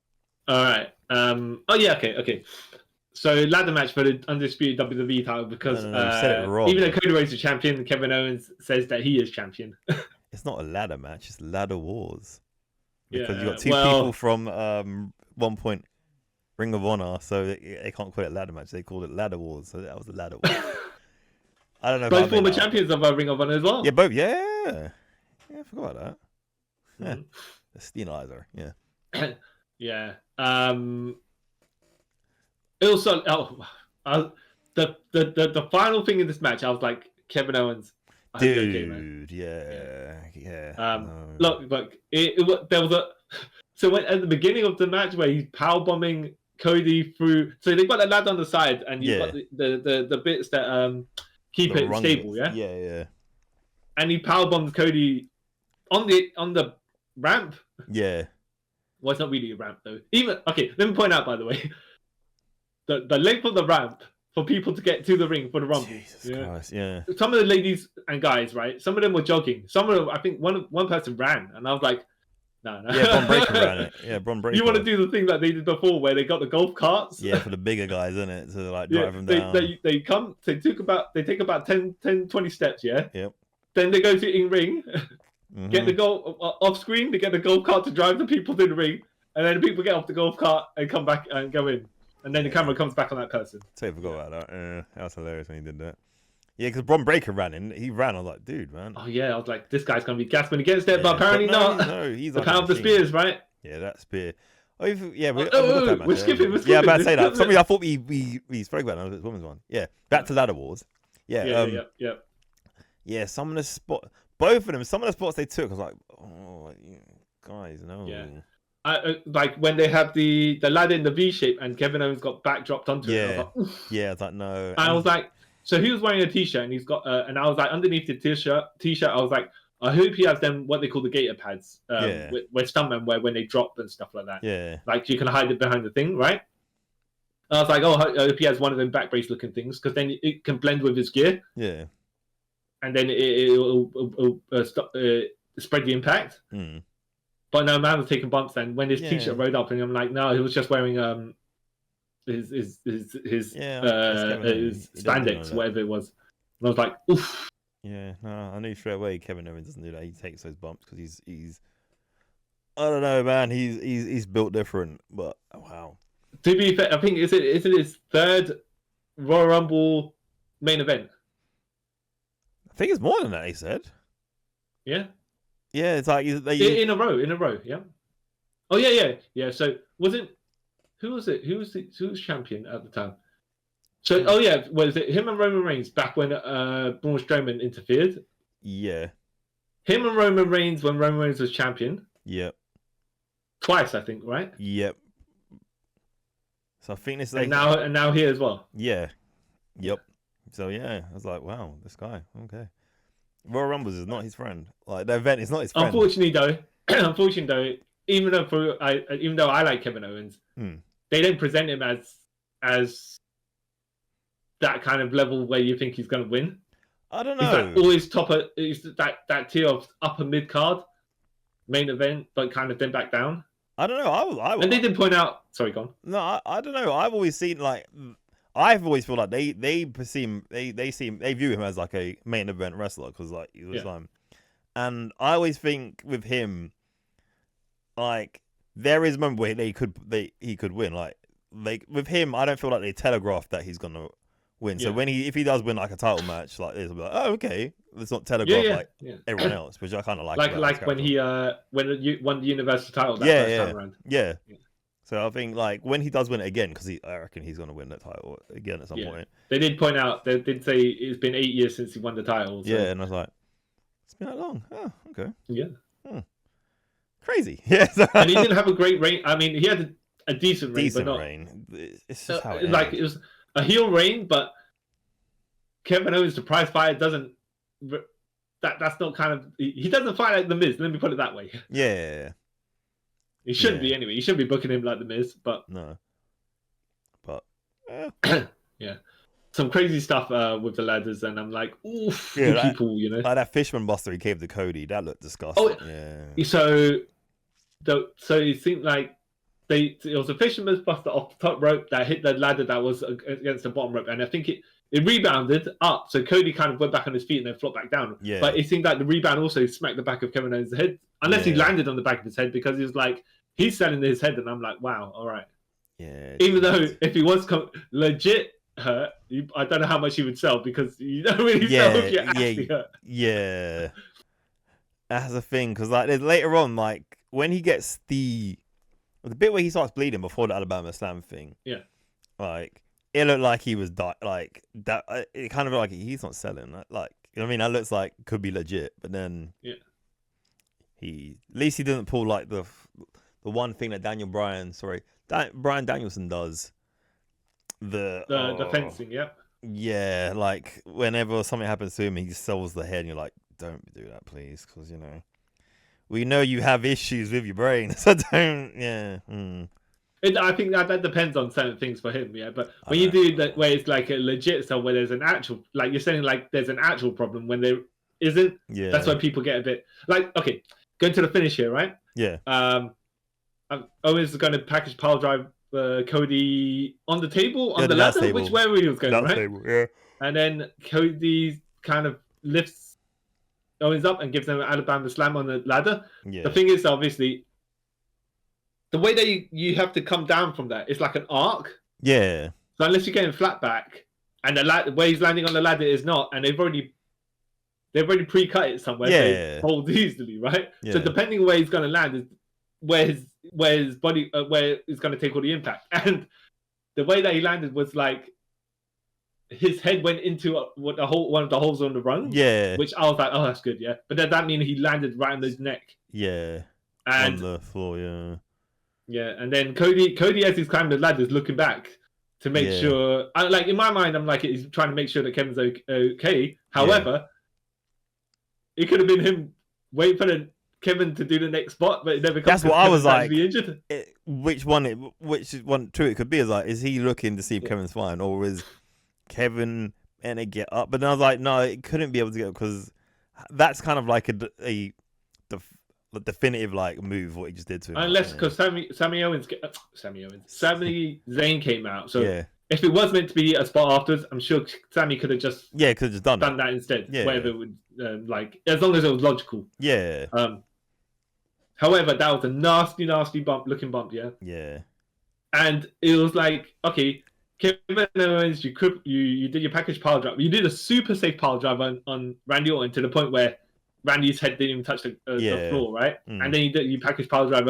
All right. Okay. So ladder match for the undisputed WWE title because
said it wrong.
Even though Cody Rhodes is champion, Kevin Owens says that he is champion.
It's not a ladder match; it's ladder wars. Because you got 2 people from 1 point. Ring of Honor, so they can't call it ladder match. They called it ladder wars. So that was the ladder wars. I don't know.
Both former champions of Ring of Honor as well.
Yeah, both. Yeah, I forgot about that. Yeah, the Steenizer. Yeah.
Yeah. It also the final thing in this match, I was like, Kevin Owens.
Dude, yeah.
Look, there was so at the beginning of the match where he's power bombing Cody through. So they've got the ladder on the side, and you've got the bits that keep it stable.
Yeah.
And he power bombs Cody on the ramp.
Yeah.
Well, it's not really a ramp though. Let me point out, by the way, the length of the ramp for people to get to the ring for the Rumble.
Jesus Christ, yeah.
Some of the ladies and guys, right? Some of them were jogging. Some of them, I think one person ran, and I was like, no.
Yeah, Bron Breakker ran it. Yeah, Bron Breakker.
You want to do the thing that they did before, where they got the golf carts?
Yeah, for the bigger guys, isn't it? To like drive them down.
They take about 10, 20 steps, yeah?
Yep.
Then they go to in-ring, get the golf off screen, they get the golf cart to drive the people to the ring, and then the people get off the golf cart and come back and go in. And then the camera comes back on that person.
I forgot about that. That was hilarious when he did that. Yeah, because Bron Breakker ran in. He ran. I was like, dude, man.
Oh, yeah. I was like, this guy's going to be gassed when he gets there, but apparently not.
No, he's
the power of the spears, right?
Yeah, that spear. We're
skipping.
Yeah, I'm about to say that. Something I thought we spoke about. It was women's one. Yeah, back to ladder wars. Yeah. Yeah, some of the both of them, some of the spots they took, I was like, oh, guys, no.
Yeah. Like when they have the ladder in the V shape and Kevin Owens got back dropped onto it. I
was like, no.
And I was like, so he was wearing a t-shirt and he's got, and I was like, underneath the t-shirt, I was like, I hope he has them, what they call the gator pads, where stuntmen wear when they drop and stuff like that.
Yeah.
Like you can hide it behind the thing, right? And I was like, oh, I hope he has one of them back brace looking things because then it can blend with his gear.
Yeah.
And then it'll spread the impact.
Mm.
But no, man was taking bumps then when his t-shirt rode up, and I'm like, no, he was just wearing his spandex, whatever it was. And I was like, oof.
Yeah, no, I knew straight away Kevin Owens doesn't do that. He takes those bumps because he's I don't know, man. He's built different, but wow.
To be fair, I think is it his third Royal Rumble main event?
I think it's more than that. He said.
Yeah.
Yeah, it's like
in a row. Yeah. Oh yeah. So who was champion at the time? So was it him and Roman Reigns back when Braun Strowman interfered?
Yeah.
Him and Roman Reigns when Roman Reigns was champion.
Yep.
Twice, I think, right?
Yep. So I think this
and now here as well.
Yeah. Yep. So yeah, I was like, wow, this guy. Okay. Royal Rumbles is not his friend. Like the event is not his friend.
Unfortunately though, even though I like Kevin Owens, they don't present him as that kind of level where you think he's going to win.
I don't know.
He's always he's that tier of upper mid card main event, but kind of then back down.
I don't know.
And they did point out. Sorry, go on.
No, I don't know. I've always seen I've always felt like they view him as like a main event wrestler because like he was and I always think with him, like there is a moment where he could win. Like with him, I don't feel like they telegraphed that he's gonna win. Yeah. So if he does win like a title match like this, I'll be like, oh okay, it's not telegraphed everyone else, which I kind of like.
Like when he won the Universal title that first time around.
Yeah. So I think like when he does win it again, because I reckon he's going to win that title again at some point.
They did point out, they did say it's been 8 years since he won the title. So.
Yeah, and I was like, it's been that long. Oh, okay.
Yeah.
Crazy. Yeah.
And he didn't have a great reign. I mean, he had a decent reign, but not.
Reign. It's just how it
it was a heel reign, but Kevin Owens, the prize fighter, doesn't. That's not kind of. He doesn't fight like The Miz. Let me put it that way.
Yeah.
He shouldn't be anyway. He shouldn't be booking him like The Miz, but
no. But
yeah, some crazy stuff with the ladders, and I'm like, oof, people, you know,
like that Fishman Buster he gave to Cody, that looked disgusting. Oh, yeah.
So it seemed like it was a Fisherman's Buster off the top rope that hit the ladder that was against the bottom rope, and I think it rebounded up, so Cody kind of went back on his feet and then flopped back down.
Yeah.
But it seemed like the rebound also smacked the back of Kevin Owens' head, unless he landed on the back of his head, because he was like, he's selling his head, and I'm like, wow, all right.
Yeah.
Even though if he was legit hurt, I don't know how much he would sell because you don't really sell if you're actually hurt.
Yeah. That's the thing, because like later on, like when he gets the bit where he starts bleeding before the Alabama Slam thing.
Yeah.
Like it looked like he was like that. It kind of looked like he's not selling. Like you know what I mean? That looks like could be legit, but then at least he didn't pull like the one thing that Brian Danielson does. The
fencing, yeah.
Yeah, like whenever something happens to him, he sells the head, and you're like, don't do that, please, because we know you have issues with your brain, so don't. Yeah.
I think that depends on certain things for him, yeah. But when you do that, where it's like a legit stuff, where there's an actual, like you're saying, like there's an actual problem when there isn't.
Yeah.
That's why people get a bit like, okay, going to the finish here, right?
Yeah.
Owens is going to package pile drive Cody on the table, on the ladder,
table.
which way he was going, right?
Table, yeah.
And then Cody kind of lifts Owens up and gives him an Alabama Slam on the ladder.
Yeah.
The thing is, obviously, the way that you have to come down from that, it's like an arc.
Yeah.
So unless you're getting flat back, and the where he's landing on the ladder is not, and they've already pre-cut it somewhere, so it holds easily, right?
Yeah.
So depending where he's going to land is where his body where he's going to take all the impact. And the way that he landed was like his head went into one of the holes on the rung.
Yeah.
Which I was like, oh, that's good, yeah. But does that mean he landed right on his neck?
Yeah.
And
on the floor, yeah.
Yeah, and then Cody as he's climbing the ladder is looking back to make sure. Like in my mind, I'm like he's trying to make sure that Kevin's okay. However, it could have been him waiting for Kevin to do the next spot, but it never comes.
That's what I was like.
Injured.
Which one true it could be is like, is he looking to see if Kevin's fine, or is Kevin gonna get up? But then I was like, no, it couldn't be able to get up because that's kind of like a definitive like move what he just did to him.
Unless because Sami Zayn came out, so if it was meant to be a spot afterwards, I'm sure Sami could have just done that instead.
Yeah.
Whatever it would like, as long as it was logical.
Yeah.
However, that was a nasty looking bump. Yeah.
Yeah.
And it was like, okay, Kevin Owens, you did your package pile drive. You did a super safe pile drive on Randy Orton to the point where Randy's head didn't even touch the floor, right? And then you package pile drive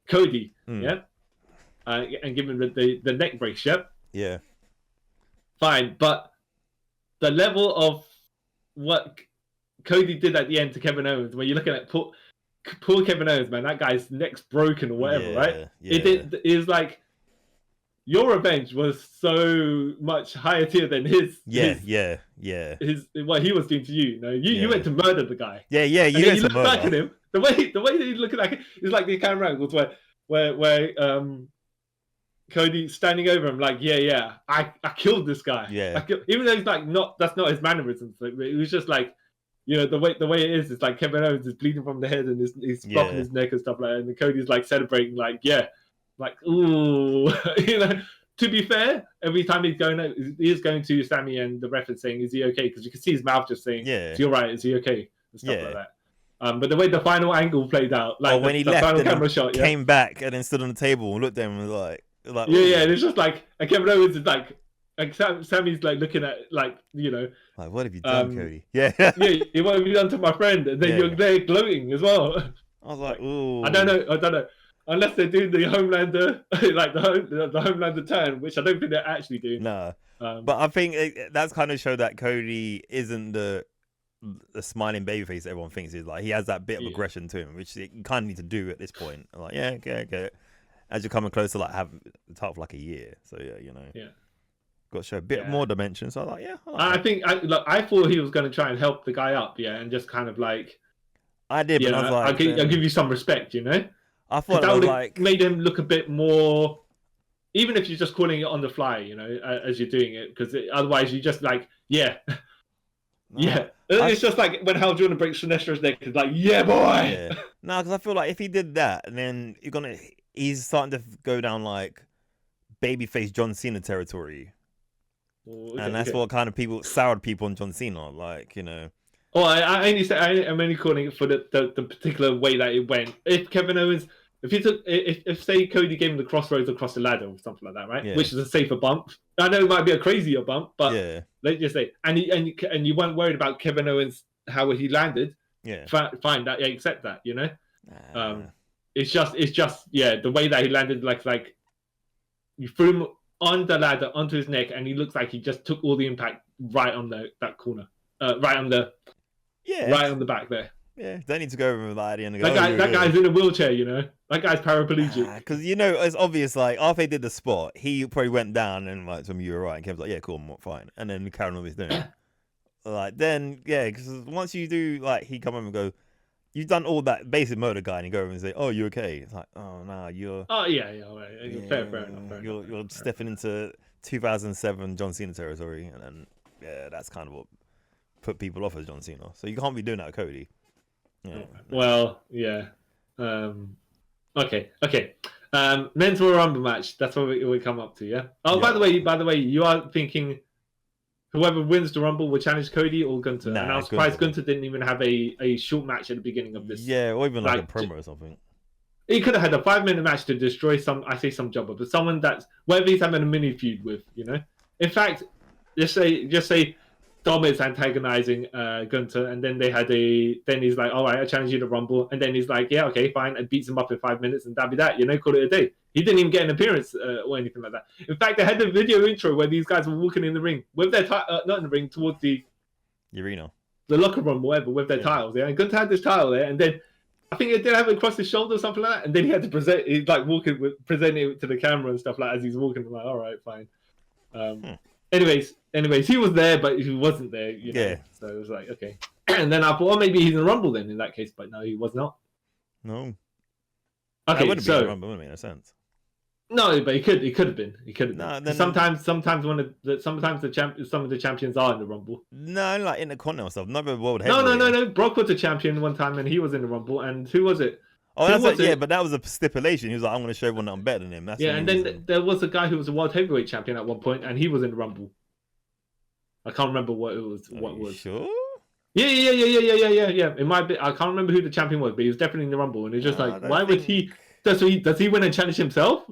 Cody, and give him the neck brace,
yeah,
fine. But the level of what Cody did at the end to Kevin Owens, when you're looking at poor Kevin Owens, man, that guy's neck's broken or whatever, right? Yeah. It is like your revenge was so much higher tier than his. His what he was doing to you. You went to murder the guy.
Yeah. You
and then you look back at him. The way that he's looking like it's like the camera angles where Cody's standing over him like, I killed this guy.
Yeah.
Even though he's like that's not his mannerisms. It was just like, the way it is, it's like Kevin Owens is bleeding from the head and he's flopping his neck and stuff like that, and Cody's like celebrating like, like, ooh, to be fair, every time he is going to Sami and the ref is saying, is he okay? Because you can see his mouth just saying, you're right, is he okay? And stuff like that. But the way the final angle played out, like
when he
the
left
final
and
camera shot,
came back and then stood on the table and looked at him and was like,
and it's just like, and Kevin Owens is like Sammy's like looking at like,
like, what have you done, Cody?
What have you done to my friend? And then you're there gloating as well.
I was like, ooh,
I don't know. Unless they're doing the Homelander, like the Homelander turn, which I don't think they're actually doing.
No, but I think that's kind of showed that Cody isn't the smiling babyface everyone thinks he's like. He has that bit of aggression to him, which you kind of need to do at this point. I'm like, okay. As you're coming close to like having the title for like a year, so got to show a bit more dimension. So I was like,
I thought he was going to try and help the guy up, and just kind of like.
I did, but I was like,
I'll give you some respect,
I thought
that would have
like
made him look a bit more, even if you're just calling it on the fly, as you're doing it, because otherwise you just like, it's just like when Hal Jordan breaks Sinestro's neck, it's like, yeah, boy.
No, because I feel like if he did that, and then he's starting to go down like babyface John Cena territory, and that's what kind of soured people on John Cena, like
Oh, I'm only calling it for the particular way that it went. If Kevin Owens if say Cody gave him the crossroads across the ladder or something like that, right? Yeah. Which is a safer bump. I know it might be a crazier bump, but let's just say, and you weren't worried about Kevin Owens how he landed.
Yeah,
fine. That accept that, you know. It's just the way that he landed, like you threw him on the ladder onto his neck, and he looks like he just took all the impact right on that corner, right on the back there.
Yeah, don't need to go over that and go.
That guy's in a wheelchair, you know. That guy's paraplegic.
Because it's obvious. Like after they did the spot, he probably went down and like, "Some you were right." And Kevin's like, "Yeah, cool, I'm fine." And then carrying on with his doing. Like then, because once you do, like he come over and go, "You've done all that basic motor guy," and you go over and say, "Oh, you okay?" It's like, "Oh no, you're."
Oh yeah, right. Fair enough.
You're stepping into 2007 John Cena territory, and then that's kind of what put people off as John Cena. So you can't be doing that with Cody. Yeah.
Well, yeah. Okay. Men's Royal Rumble match. That's what we come up to. Yeah. Oh, yeah. By the way, you are thinking whoever wins the Rumble will challenge Cody or Gunther. And I was surprised Gunther didn't even have a short match at the beginning of this.
Yeah, or even like a promo or something.
He could have had a 5-minute match to destroy some jobber, but someone that's whatever he's having a mini feud with, you know. In fact, just say Dom is antagonizing Gunther, and then then he's like, all right, I challenge you to Rumble, and then he's like, yeah, okay, fine, and beats him up in 5 minutes, and that'd be that, you know, call it a day. He didn't even get an appearance or anything like that. In fact, they had the video intro where these guys were walking in the ring with their not in the ring, towards the
arena,
the locker room, whatever, with their titles. Yeah, and Gunther had this title there, and then I think he did have it across his shoulder or something like that, and then he had to present it to the camera and stuff like as he's walking. I'm like, all right, fine. Anyways, he was there, but he wasn't there. You know? Yeah. So it was like, okay. And then I thought, maybe he's in the Rumble then in that case, but no, he was not.
No.
Okay,
that wouldn't be in the Rumble. Wouldn't make no sense.
No, but he could have been. No, sometimes some of the champions are in the Rumble.
No, like Intercontinental stuff. Never world
heavyweight. No. Brock was a champion one time, and he was in the Rumble. And who was it?
Oh, but that was a stipulation. He was like, I'm going to show everyone that I'm better than him. That's
and then there was a guy who was a world heavyweight champion at one point, and he was in the Rumble. I can't remember what it was. What was?
Sure?
Yeah. It might be. I can't remember who the champion was, but he was definitely in the Rumble. And it's just like, why would he? Does he win and challenge himself?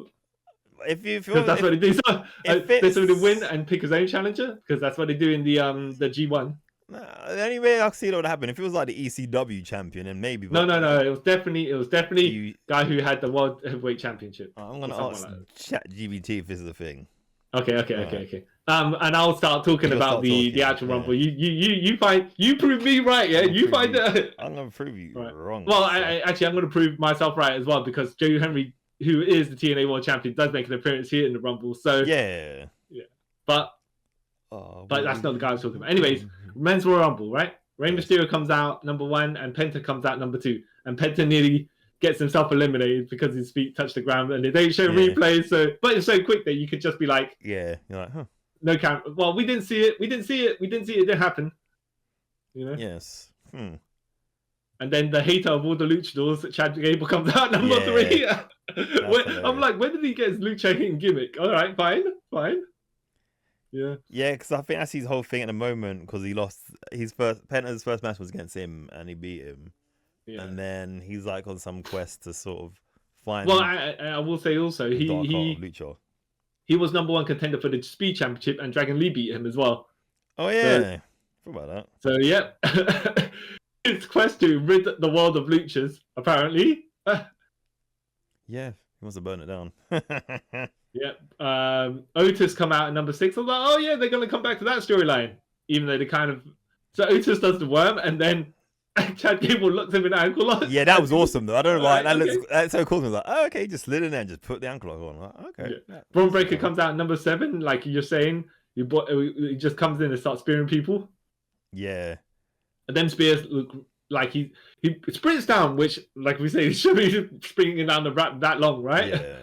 Because that's what he do. So they win and pick his own challenger because that's what they do in the G1.
The only way I see that would happen if it was like the ECW champion, and maybe.
No. It was definitely guy who had the World Heavyweight Championship.
I'm gonna ask ChatGPT if this is a thing.
Okay. And I'll start talking about the actual Rumble. You prove me right, yeah. You find it.
I'm gonna prove you wrong.
Well, I'm gonna prove myself right as well because Joe Henry, who is the TNA World Champion, does make an appearance here in the Rumble. So
yeah.
But that's not the guy I was talking about. Anyways, Men's Royal Rumble, right? Rey Mysterio comes out number 1, and Penta comes out number 2, and Penta nearly gets himself eliminated because his feet touch the ground, and they don't show replays. So, but it's so quick that you could just be like,
you're like, huh?
No camera. Well, we didn't see it. It didn't happen. You know.
Yes.
And then the hater of all the luchadors, Chad Gable, comes out number 3. I'm like, when did he get his lucha hating gimmick? All right, fine. Yeah,
because I think that's his whole thing at the moment because he lost Penta's first match was against him and he beat him, and then he's like on some quest to sort of find.
Well, I will say also he was number 1 contender for the Speed Championship, and Dragon Lee beat him as well.
Oh yeah, forgot about that.
So yeah, his quest to rid the world of luchas apparently.
Yeah, he wants to burn it down.
Otis come out at number 6. I was like, oh yeah, they're going to come back to that storyline. Even though they kind of... So Otis does the worm, and then Chad Gable looks him in the ankle lock.
Yeah, that was awesome though. I don't know why. That's so cool. I was like, oh, okay, just slid in there and just put the ankle lock on. Like, okay. Yeah.
Braun Breaker comes out at number 7, like you're saying. He just comes in and starts spearing people.
Yeah.
And then Spears look like he sprints down, which, like we say, he should be sprinting down the ramp that long, right?
Yeah.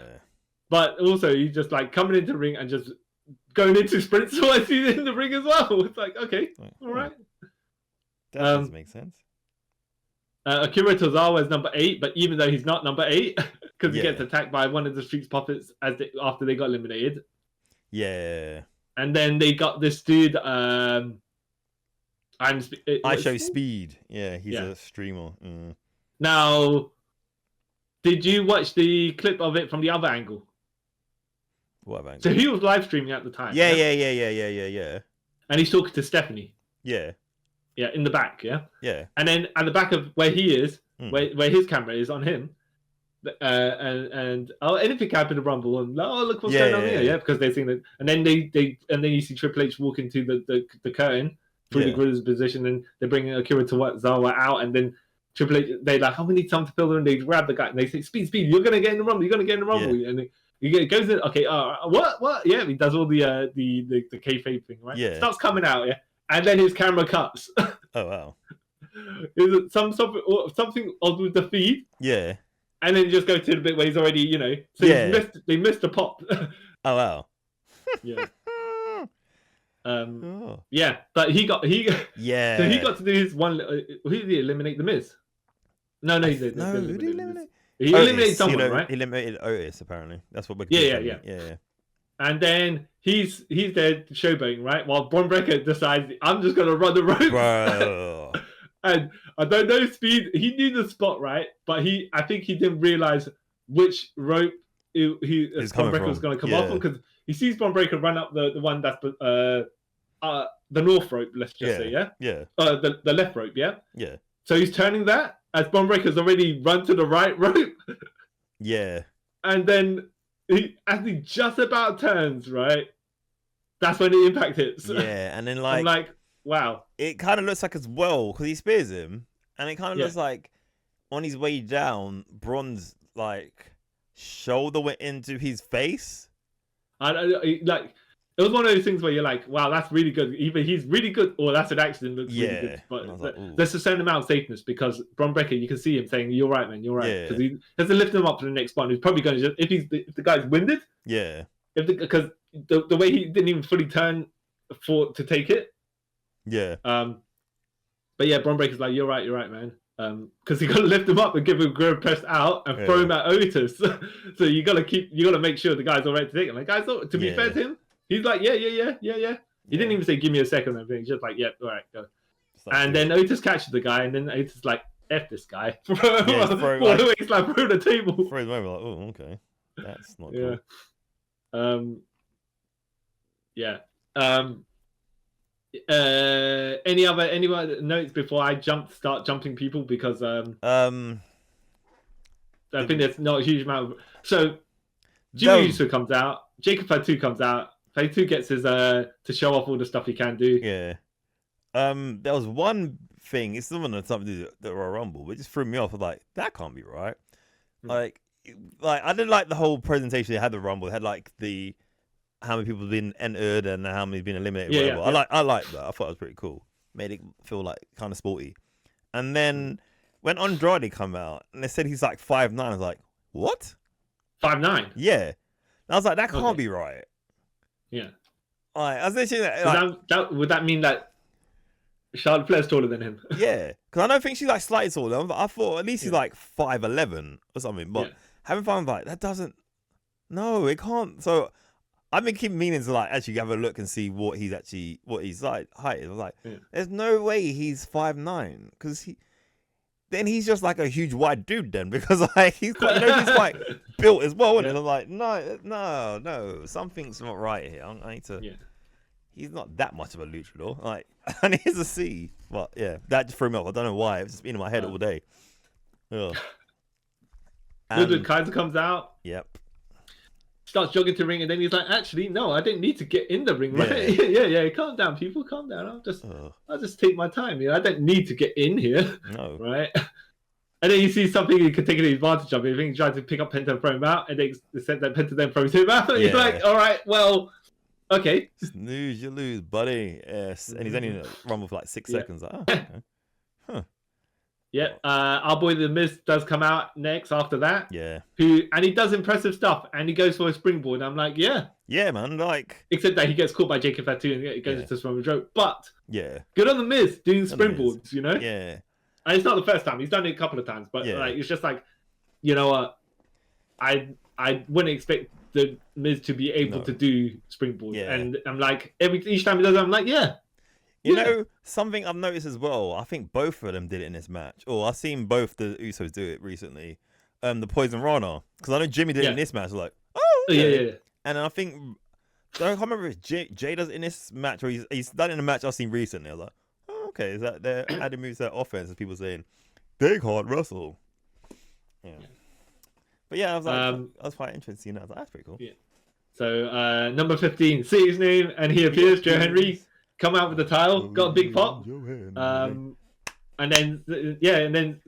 But also, he's just like coming into the ring and just going into sprints while he's in the ring as well. It's like, okay, all right.
That does make sense.
Akira Tozawa is number 8, but even though he's not number 8, because he gets attacked by one of the Street's Profits after they got eliminated.
Yeah.
And then they got this dude. I Show
Speed. Yeah, he's a streamer.
Now, Did you watch the clip of it from the other angle?
What angle?
So he was live streaming at the time.
Yeah.
And he's talking to Stephanie.
Yeah.
Yeah, in the back, yeah?
Yeah.
And then at the back of where he is, where his camera is on him, and anything can happen in the Rumble, and look what's going on here, yeah, because they're seeing it. And then then you see Triple H walk into the curtain through the Gorilla's position, and they're bringing Akira Tozawa out, and then Triple H, they're like, we need time to fill in, and they grab the guy, and they say, speed, you're going to get in the Rumble, and he goes in, okay, what? Yeah, he does all the kayfabe thing, right?
Yeah.
Starts coming out, yeah, and then his camera cuts.
Oh, wow.
Is it something odd with the feed?
Yeah.
And then you just go to the bit where he's already, so they missed the pop.
Oh, wow.
Yeah. Yeah, but he got so he got to do his one. Who did he eliminate? The Miz? No, he didn't.
No, who did he eliminate?
He eliminated someone, right?
He eliminated Otis, apparently. That's what we're
yeah. And then he's there showboating, right? While Braun Breaker decides, I'm just gonna run the ropes.
Bro.
And I don't know speed. He knew the spot, right? But I think he didn't realize which rope Braun Breaker was going to come off on, because he sees Braun Breaker run up the one that's the north rope. Let's just say, the left rope,
yeah.
So he's turning that as Braun Breaker's already run to the right rope.
Yeah.
And then as he just about turns, right, that's when the impact hits.
Yeah, and then
I'm like, wow.
It kind of looks like as well, because he spears him, and it kind of looks like on his way down, Braun's like shoulder went into his face.
It was one of those things where you're like, wow, that's really good. Either he's really good, or that's an accident. Looks really good. But there's a certain amount of safeness, because Braun Breaker, you can see him saying, "You're right, man. You're right." Because he has to lift him up to the next one. He's probably going to if the guy's winded.
Yeah.
Because the way he didn't even fully turn to take it.
Yeah.
But yeah, Braun Breaker's like, you're right, man. Because you got to lift him up and give him a grab press out and throw him at Otis. So you got to make sure the guy's all right to take it. Like, guys, to be fair to him, he's like, yeah. He didn't even say, give me a second or anything. He's just like, yeah, all right, go. And then Otis catches the guy, and then Otis is like, F this guy. He's like, through the table.
For his moment, like, oh, okay. That's not
cool. Any other notes before I start jumping people, because I think there's not a huge amount of... So Jey Uso comes out, Jacob Fatu comes out, Fatu gets his to show off all the stuff he can do.
Yeah. There was one thing, it's something to do with the Royal Rumble, but it just threw me off. Like, that can't be right. Like I didn't like the whole presentation they had the Rumble. It had like how many people have been entered and how many have been eliminated. I like that. I thought it was pretty cool. Made it feel like kind of sporty. And then when Andrade come out and they said he's like 5'9", I was like, what?
5'9"?
Yeah. And I was like, that can't be right.
Yeah.
I was literally
like, would that mean that Charlotte Flair's taller than him?
Yeah. Because I don't think she's like slightly taller. But I thought at least he's like 5'11" or something. But having fun, like, that doesn't... No, it can't. So... I've been keeping meaning to like actually have a look and see what he's like height is. I was like, there's no way he's 5'9", because he's just like a huge wide dude then, because like he's quite built as well. And I'm like, no, something's not right here. I need to. Yeah. He's not that much of a luchador. Like, I need to see. But yeah, that just threw me off. I don't know why. It's just been in my head all day.
Ludwig Kaiser comes out.
Yep.
Starts jogging to the ring, and then he's like, actually, no, I didn't need to get in the ring, right? Yeah. Calm down, people, calm down. I'll just take my time. I don't need to get in here.
No.
Right? And then you see something you can take advantage of. You think he tries to pick up Penta and throw him out, and they said that Penta then throws him out. And you're like, all right, well, okay.
Snooze, you lose, buddy. Yes. And he's only in a rumble for like 6 seconds. Like, oh, okay. Huh.
Yeah, our boy The Miz does come out next after that.
Yeah.
And he does impressive stuff, and he goes for a springboard. I'm like, yeah.
Yeah, man, like...
Except that he gets caught by Jacob Fatu and he goes into Smoke Joe. But,
yeah.
Good on The Miz doing springboards, you know?
Yeah.
And it's not the first time. He's done it a couple of times. But, like, it's just like, you know what? I wouldn't expect The Miz to be able to do springboards. Yeah. And I'm like, each time he does it, I'm like, yeah.
You know, something I've noticed as well, I think both of them did it in this match. Or I've seen both the Usos do it recently. the Poison Rana, because I know Jimmy did it in this match. Like, oh, okay.
Yeah.
And I think I can't remember if Jay does it in this match or he's done it in a match I've seen recently. I was like, oh, okay, is that they're adding moves to that offense? As people saying they can't wrestle. Yeah. But yeah, I was like, I was quite interested in that. I was like, that's pretty cool.
Yeah. So number 15, see his name, and he appears. Joe Henry come out with the title, got a big pop. And then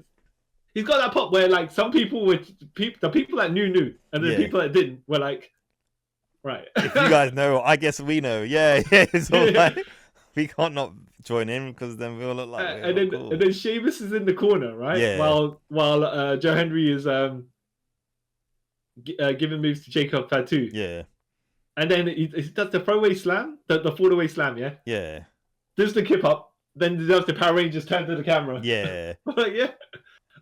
he's got that pop where like some people the people that knew, and the people that didn't were like, right.
If you guys know, I guess we know. Yeah. It's all like we can't not join in because then we'll look like.
And then Sheamus is in the corner, right?
Yeah.
While Joe Henry is giving moves to Jacob Fatu.
Yeah. And
then he does the throwaway slam, the fall-away slam, yeah?
Yeah.
Does the kip up, then does the Power Rangers turn to the camera.
Yeah.
Like, yeah.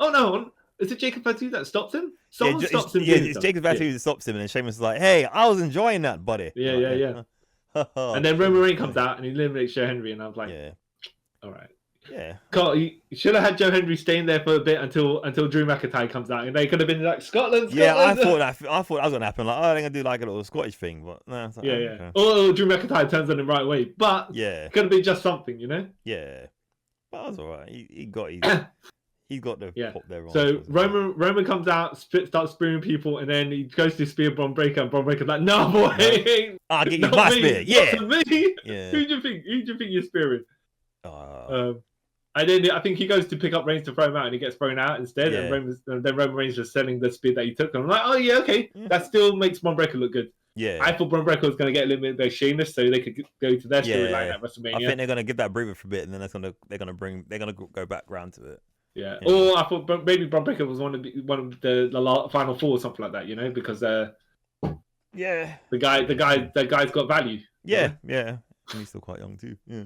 Oh, no. Is it Jacob Fatu that stops him? Someone stops him.
Yeah, it's Jacob Fatu who stops him, and then Sheamus is like, hey, I was enjoying that, buddy.
Yeah. And then Roman Reigns comes out, and he eliminates Joe Henry, and I was like, all right.
Yeah.
God, you should have had Joe Henry staying there for a bit until Drew McIntyre comes out, and they could have been like Scotland.
Yeah, I thought that was gonna happen. Like, oh, they're gonna do like a little Scottish thing, but no. Like,
okay. Or Drew McIntyre turns on him right away, but could have been just something, you know.
Yeah, but that was alright. He got the pop there.
So Roman comes out, starts spearing people, and then he goes to spear Braun Breaker, and Braun Breaker's like, "No, boy,
I'll get you my spear." Yeah,
not me. Yeah. Who do you think you're spearing? And then I think he goes to pick up Reigns to throw him out, and he gets thrown out instead. Yeah. And then Roman Reigns just selling the spear that he took. And I'm like, oh yeah, okay, that still makes Braun Breaker look good.
Yeah,
I thought Braun Breaker was going to get eliminated by Sheamus, so they could go to their storyline at WrestleMania.
I think they're going to give that breather for a bit, and then they're going to go back round to it.
Yeah. Or I thought maybe Braun Breaker was one of the final four or something like that, you know, because the guy's got value.
Yeah, and he's still quite young too. Yeah.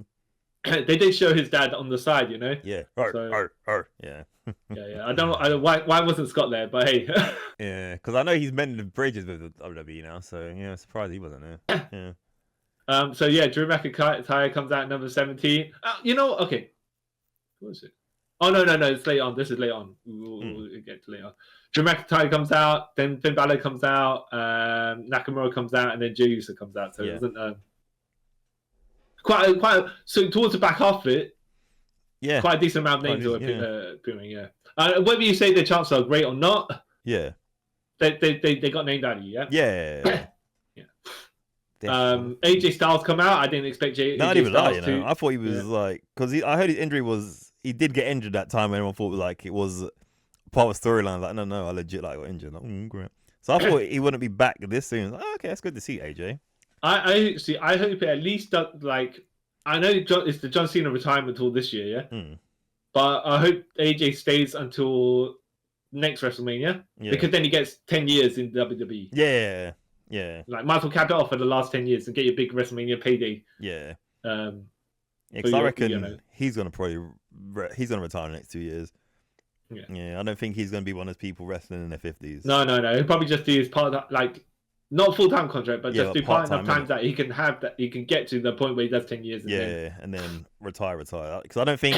They did show his dad on the side, you know.
Yeah. Yeah.
Yeah. I don't know why wasn't Scott there, but hey.
Yeah, because I know he's mending the bridges with the WWE now, so yeah, surprised he wasn't there. Yeah.
So yeah, Drew McIntyre comes out at number 17. Okay. What is it? Oh no, it's late on. This is late on. We'll get to later. Drew McIntyre comes out, then Finn Balor comes out, Nakamura comes out, and then Jey Uso comes out. So it wasn't quite. So towards the back half of it, quite a decent amount of names were appearing. Yeah. Whether you say their chances are great or not, they got named out of you.
Yeah.
AJ Styles come out. I didn't expect AJ Styles to.
I thought he was like, because I heard his injury was he did get injured that time, and everyone thought like it was part of the storyline. Like, no, I legit got injured. Like, great. So I thought he wouldn't be back this soon. Like, okay, that's good to see AJ.
I hope it at least like I know it's the John Cena retirement tour this year, but I hope AJ stays until next WrestleMania because then he gets 10 years in WWE.
Yeah.
Like might as well cap it off for the last 10 years and get your big WrestleMania payday.
Yeah. Because I reckon he's gonna retire in the next 2 years. Yeah. I don't think he's gonna be one of those people wrestling in their 50s.
No. He'll probably just do his part of, like. Not full-time contract, but just do part enough times that he can have that he can get to the point where he does 10 years.
And then retire. Because I don't think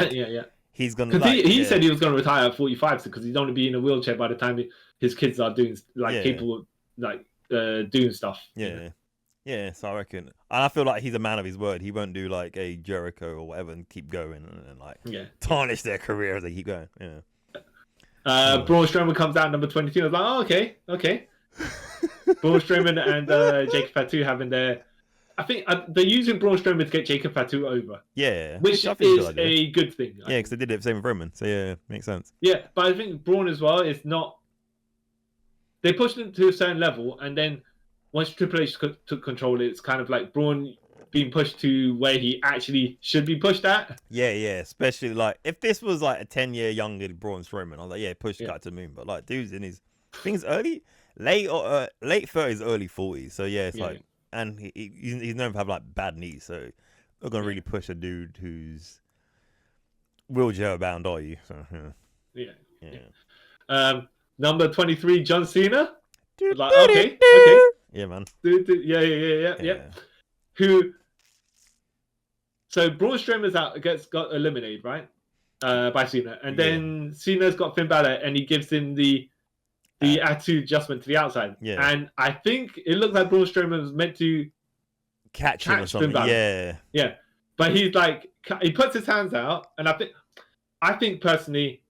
he's gonna.
Because he said he was gonna retire at 45, because he's only be in a wheelchair by the time his kids are doing capable doing stuff.
Yeah. So I reckon, and I feel like he's a man of his word. He won't do like a Jericho or whatever and keep going and tarnish their career as they keep going. Yeah.
Braun Strowman comes out number 22. I was like, oh, okay. Braun Strowman and Jacob Fatu having their. I think they're using Braun Strowman to get Jacob Fatu over.
Yeah,
which is a good thing.
Yeah, because they did it same with Roman, so yeah, makes sense.
Yeah, but I think Braun as well is not. They pushed him to a certain level, and then once Triple H took control, it's kind of like Braun being pushed to where he actually should be pushed at. Yeah,
especially like if this was like a 10-year younger Braun Strowman, I was like, push the guy to the moon. But like, dude's in his things late 30s, early 40s. So yeah, it's like, and he's known to have like bad knees, so not gonna really push a dude who's wheelchair bound, are you? So
number 23, John Cena. Like okay.
Yeah, man.
Yeah. Who? So Braun Strowman's out, got eliminated, right? By Cena, and then Cena's got Finn Balor, and he gives him the the attitude adjustment to the outside. Yeah. And I think it looks like Braun Strowman was meant to
catch him or something. Yeah.
Yeah. But he's like, he puts his hands out, and I think personally,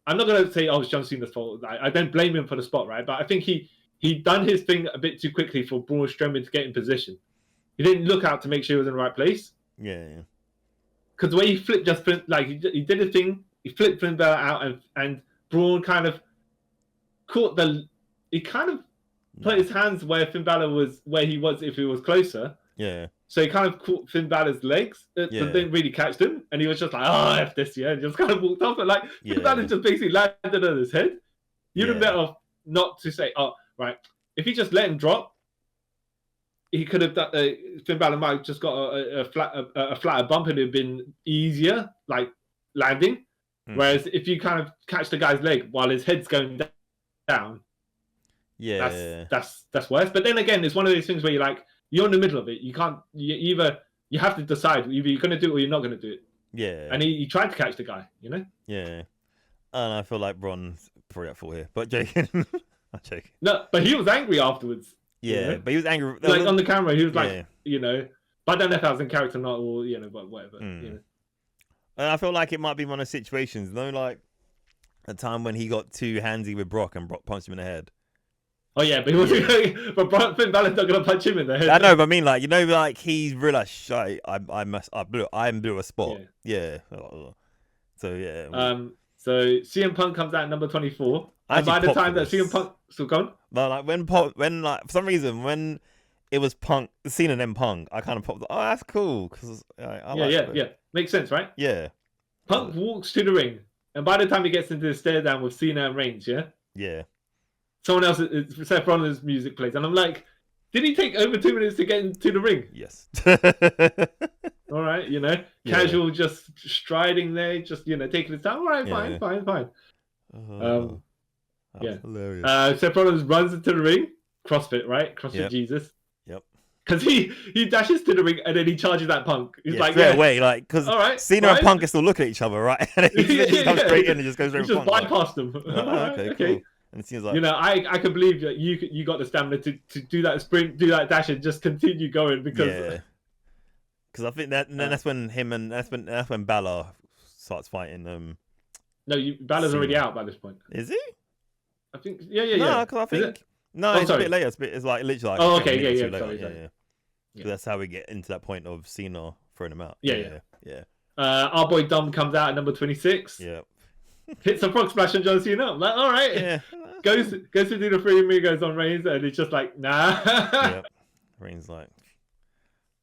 I'm not going to say, it's John Cena's fault. I don't blame him for the spot, right? But I think he done his thing a bit too quickly for Braun Strowman to get in position. He didn't look out to make sure he was in the right place.
Yeah.
Because the way he flipped, he did his thing, he flipped Finn Balor out, and Braun kind of caught he kind of put his hands where Finn Balor was, where he was if he was closer.
Yeah.
So he kind of caught Finn Balor's legs, but didn't really catch them, and he was just like, F this, and just kind of walked off. But Finn Balor just basically landed on his head. You'd have better off not to say, right. If he just let him drop, he could have done. Finn Balor might have just got a flatter bump, and it'd have been easier, like landing. Whereas if you kind of catch the guy's leg while his head's going down, that's worse. But then again, it's one of those things where you're in the middle of it. You can't. You have to decide either you're going to do it or you're not going to do it.
Yeah.
And he tried to catch the guy,
Yeah. And I feel like Braun's probably at fault here, but joking. I'm joking.
No, but he was angry afterwards.
Yeah, but he was angry.
On the camera, he was like, but I don't know if that was in character or not, or but whatever. And
I feel like it might be one of those situations, like a time when he got too handsy with Brock and Brock punched him in the head.
Oh yeah, but he wasn't. But Finn Balor's not gonna punch him in the head.
I know, but I mean, he's realized, I blew a spot. Yeah. So yeah.
So CM Punk comes out at number 24. And by the time that CM Punk still gone.
No, when for some reason when it was Punk, Cena and then Punk, I kind of popped. Oh, that's cool because
yeah, makes sense, right?
Yeah.
Punk walks to the ring, and by the time he gets into the stare down with Cena and Reigns,
yeah.
Someone else, Seth Rollins' music plays, and I'm like, did he take over 2 minutes to get into the ring?
Yes.
All right, casual, just striding there, just taking his time. All right, fine. Hilarious. Seth Rollins runs into the ring, CrossFit, right? CrossFit Jesus.
Yep.
Because he dashes to the ring and then he charges that Punk. He's like,
straight away, because Cena and Punk are still looking at each other, right? And he just comes straight in and just goes straight.
He just bypassed them.
Okay, cool. And it seems like
I can believe that you got the stamina to do that sprint, do that dash, and just continue going because
I think that's when Balor starts fighting.
No, Balor's already out by this point.
Is he?
I think yeah.
No, because I think it's a bit later. It's like literally.
Oh, okay, yeah. Sorry.
That's how we get into that point of Cena throwing him out.
Yeah. Our boy Dom comes out at number 26.
Yeah.
Hits a frog splash on John Cena. I'm like, all right.
Yeah.
Goes to do the 3 amigos on Reigns, and it's just like, nah.
Yep. Reigns like,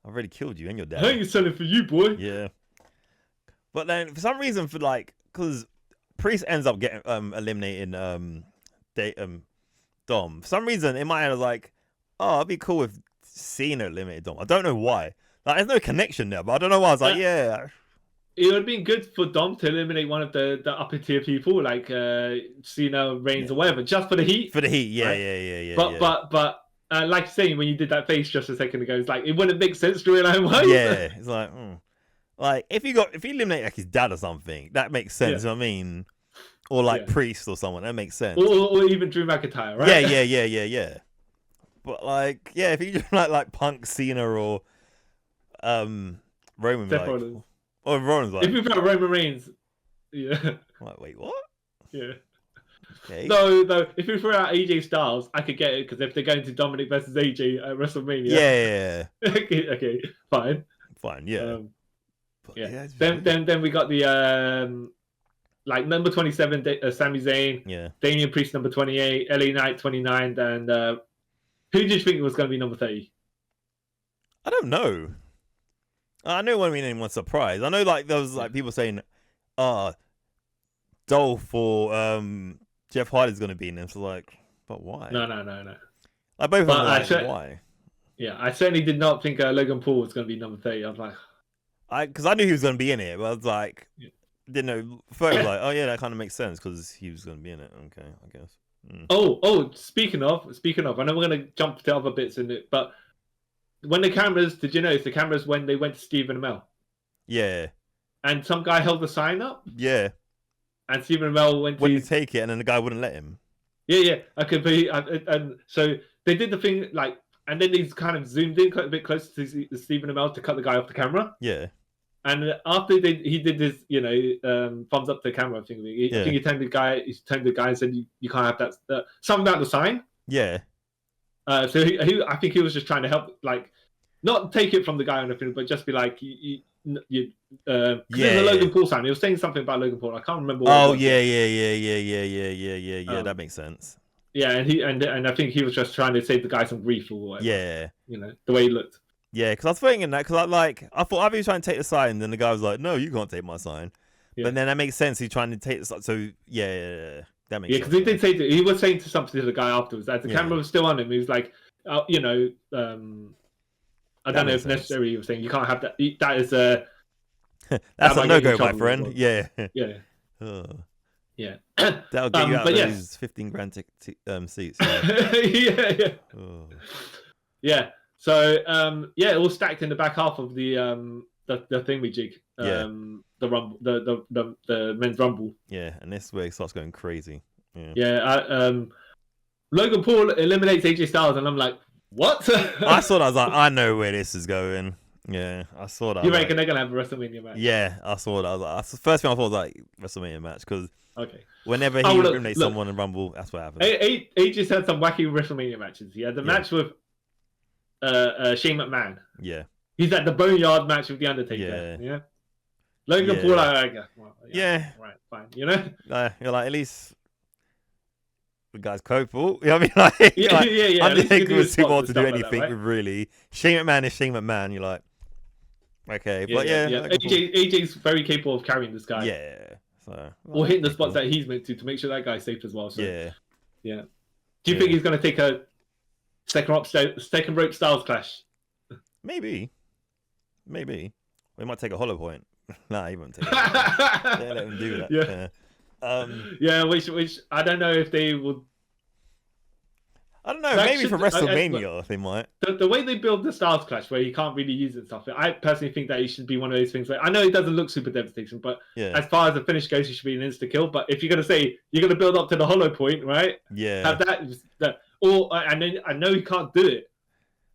I've already killed you and your dad.
I ain't selling for you, boy.
Yeah. But then for some reason, because Priest ends up getting eliminating Dom. For some reason, in my head, I was like, it'd be cool if Cena eliminated Dom. I don't know why. There's no connection there, but I don't know why. I was like, yeah.
It would have been good for Dom to eliminate one of the upper tier people, like Cena, Reigns, or whatever, just for the heat.
For the heat, right? Yeah.
But like saying when you did that face just a second ago, it's like it wouldn't make sense storyline-wise.
Yeah, it's like if you eliminate his dad or something, that makes sense. You know what I mean? Or Priest or someone, that makes sense.
Or even Drew McIntyre, right?
Yeah. But if you just like Punk, Cena, or Roman,
Rollins.
Or Rollins,
if you put Roman Reigns,
wait, what?
Yeah.
Okay.
No, if you throw out AJ Styles, I could get it because if they're going to Dominic versus AJ at WrestleMania.
Yeah.
okay, fine.
Yeah.
Then we got the number 27, Sami Zayn.
Yeah.
Damian Priest number 28, LA Knight 29, and who did you think was going to be number 30?
I don't know. I know it won't mean anyone's surprised. I know there was people saying, Dolph or Jeff Hardy's going to be in this. So but why?
No.
Both of them why?
Yeah, I certainly did not think Logan Paul was going to be number 30. I was like,
because I knew he was going to be in it, but I was like, didn't know. First, oh yeah, that kind of makes sense because he was going to be in it. Okay, I guess.
Oh, speaking of, I know we're going to jump to other bits in it, but when the cameras, did you notice the cameras when they went to Stephen Amell?
Yeah.
And some guy held the sign up?
Yeah.
And Stephen Amell went to...
When you take it and then the guy wouldn't let him.
Yeah. I could be. And so they did the thing like, and then he's kind of zoomed in quite a bit closer to Stephen Amell to cut the guy off the camera.
Yeah.
And after he did this, thumbs up to the camera thing. I think he turned the guy and said, "You can't have that." Something about the sign.
Yeah.
So I think he was just trying to help, like, not take it from the guy on the film, but just be like, there's a Logan Paul sign. He was saying something about Logan Paul. I can't remember.
Yeah. That makes sense.
Yeah, and I think he was just trying to save the guy some grief or whatever.
Yeah.
The way he looked.
Yeah, because I was thinking that, because I thought I'd be trying to take the sign, and then the guy was like, "No, you can't take my sign." Yeah. But then that makes sense. He's trying to take the sign. So yeah, that makes sense.
Yeah, because he did say he was saying to something to the guy afterwards. As the camera was still on him, he was like, I don't know if necessary. He was saying you can't have that. That is a
that's a no-go, my friend. Yeah.
Yeah.
Yeah. That'll get you out of those 15 grand seats.
Yeah. Oh. Yeah. So it all stacked in the back half of the thingamajig. The rumble, the men's rumble.
Yeah, and this is where it starts going crazy.
Logan Paul eliminates AJ Styles, and I'm like, what?
I saw that. I was like, I know where this is going. Yeah, I saw that.
You reckon they're gonna have a WrestleMania match?
Yeah, I saw that. I was like, that's the first thing I thought was like WrestleMania match, because whenever he eliminates someone in Rumble, that's what happens.
AJ had some wacky WrestleMania matches. He had the match with Shane McMahon.
Yeah.
He's at the Boneyard match with The Undertaker. Yeah. Logan Paul, right, fine.
You're like, at least the guy's Copal. You know what I mean? Like, Undertaker was too old to do anything with, really. Shane McMahon is Shane McMahon. You're like, okay. But
AJ's very capable of carrying this guy.
Yeah. So,
or hitting the spots that he's meant to make sure that guy's safe as well. So,
yeah.
Do you think he's going to take a second rope Styles clash?
Maybe. We might take a hollow point. Nah, he won't take it. Yeah, let him do that.
Which I don't know if they would.
I don't know. Maybe for WrestleMania, they might.
The way they build the Styles clash, where you can't really use it and stuff, I personally think that it should be one of those things where I know it doesn't look super devastating, but as far as the finish goes, it should be an insta kill. But if you're gonna say you're gonna build up to the hollow point, right?
Yeah.
Have that, and then I know he can't do it,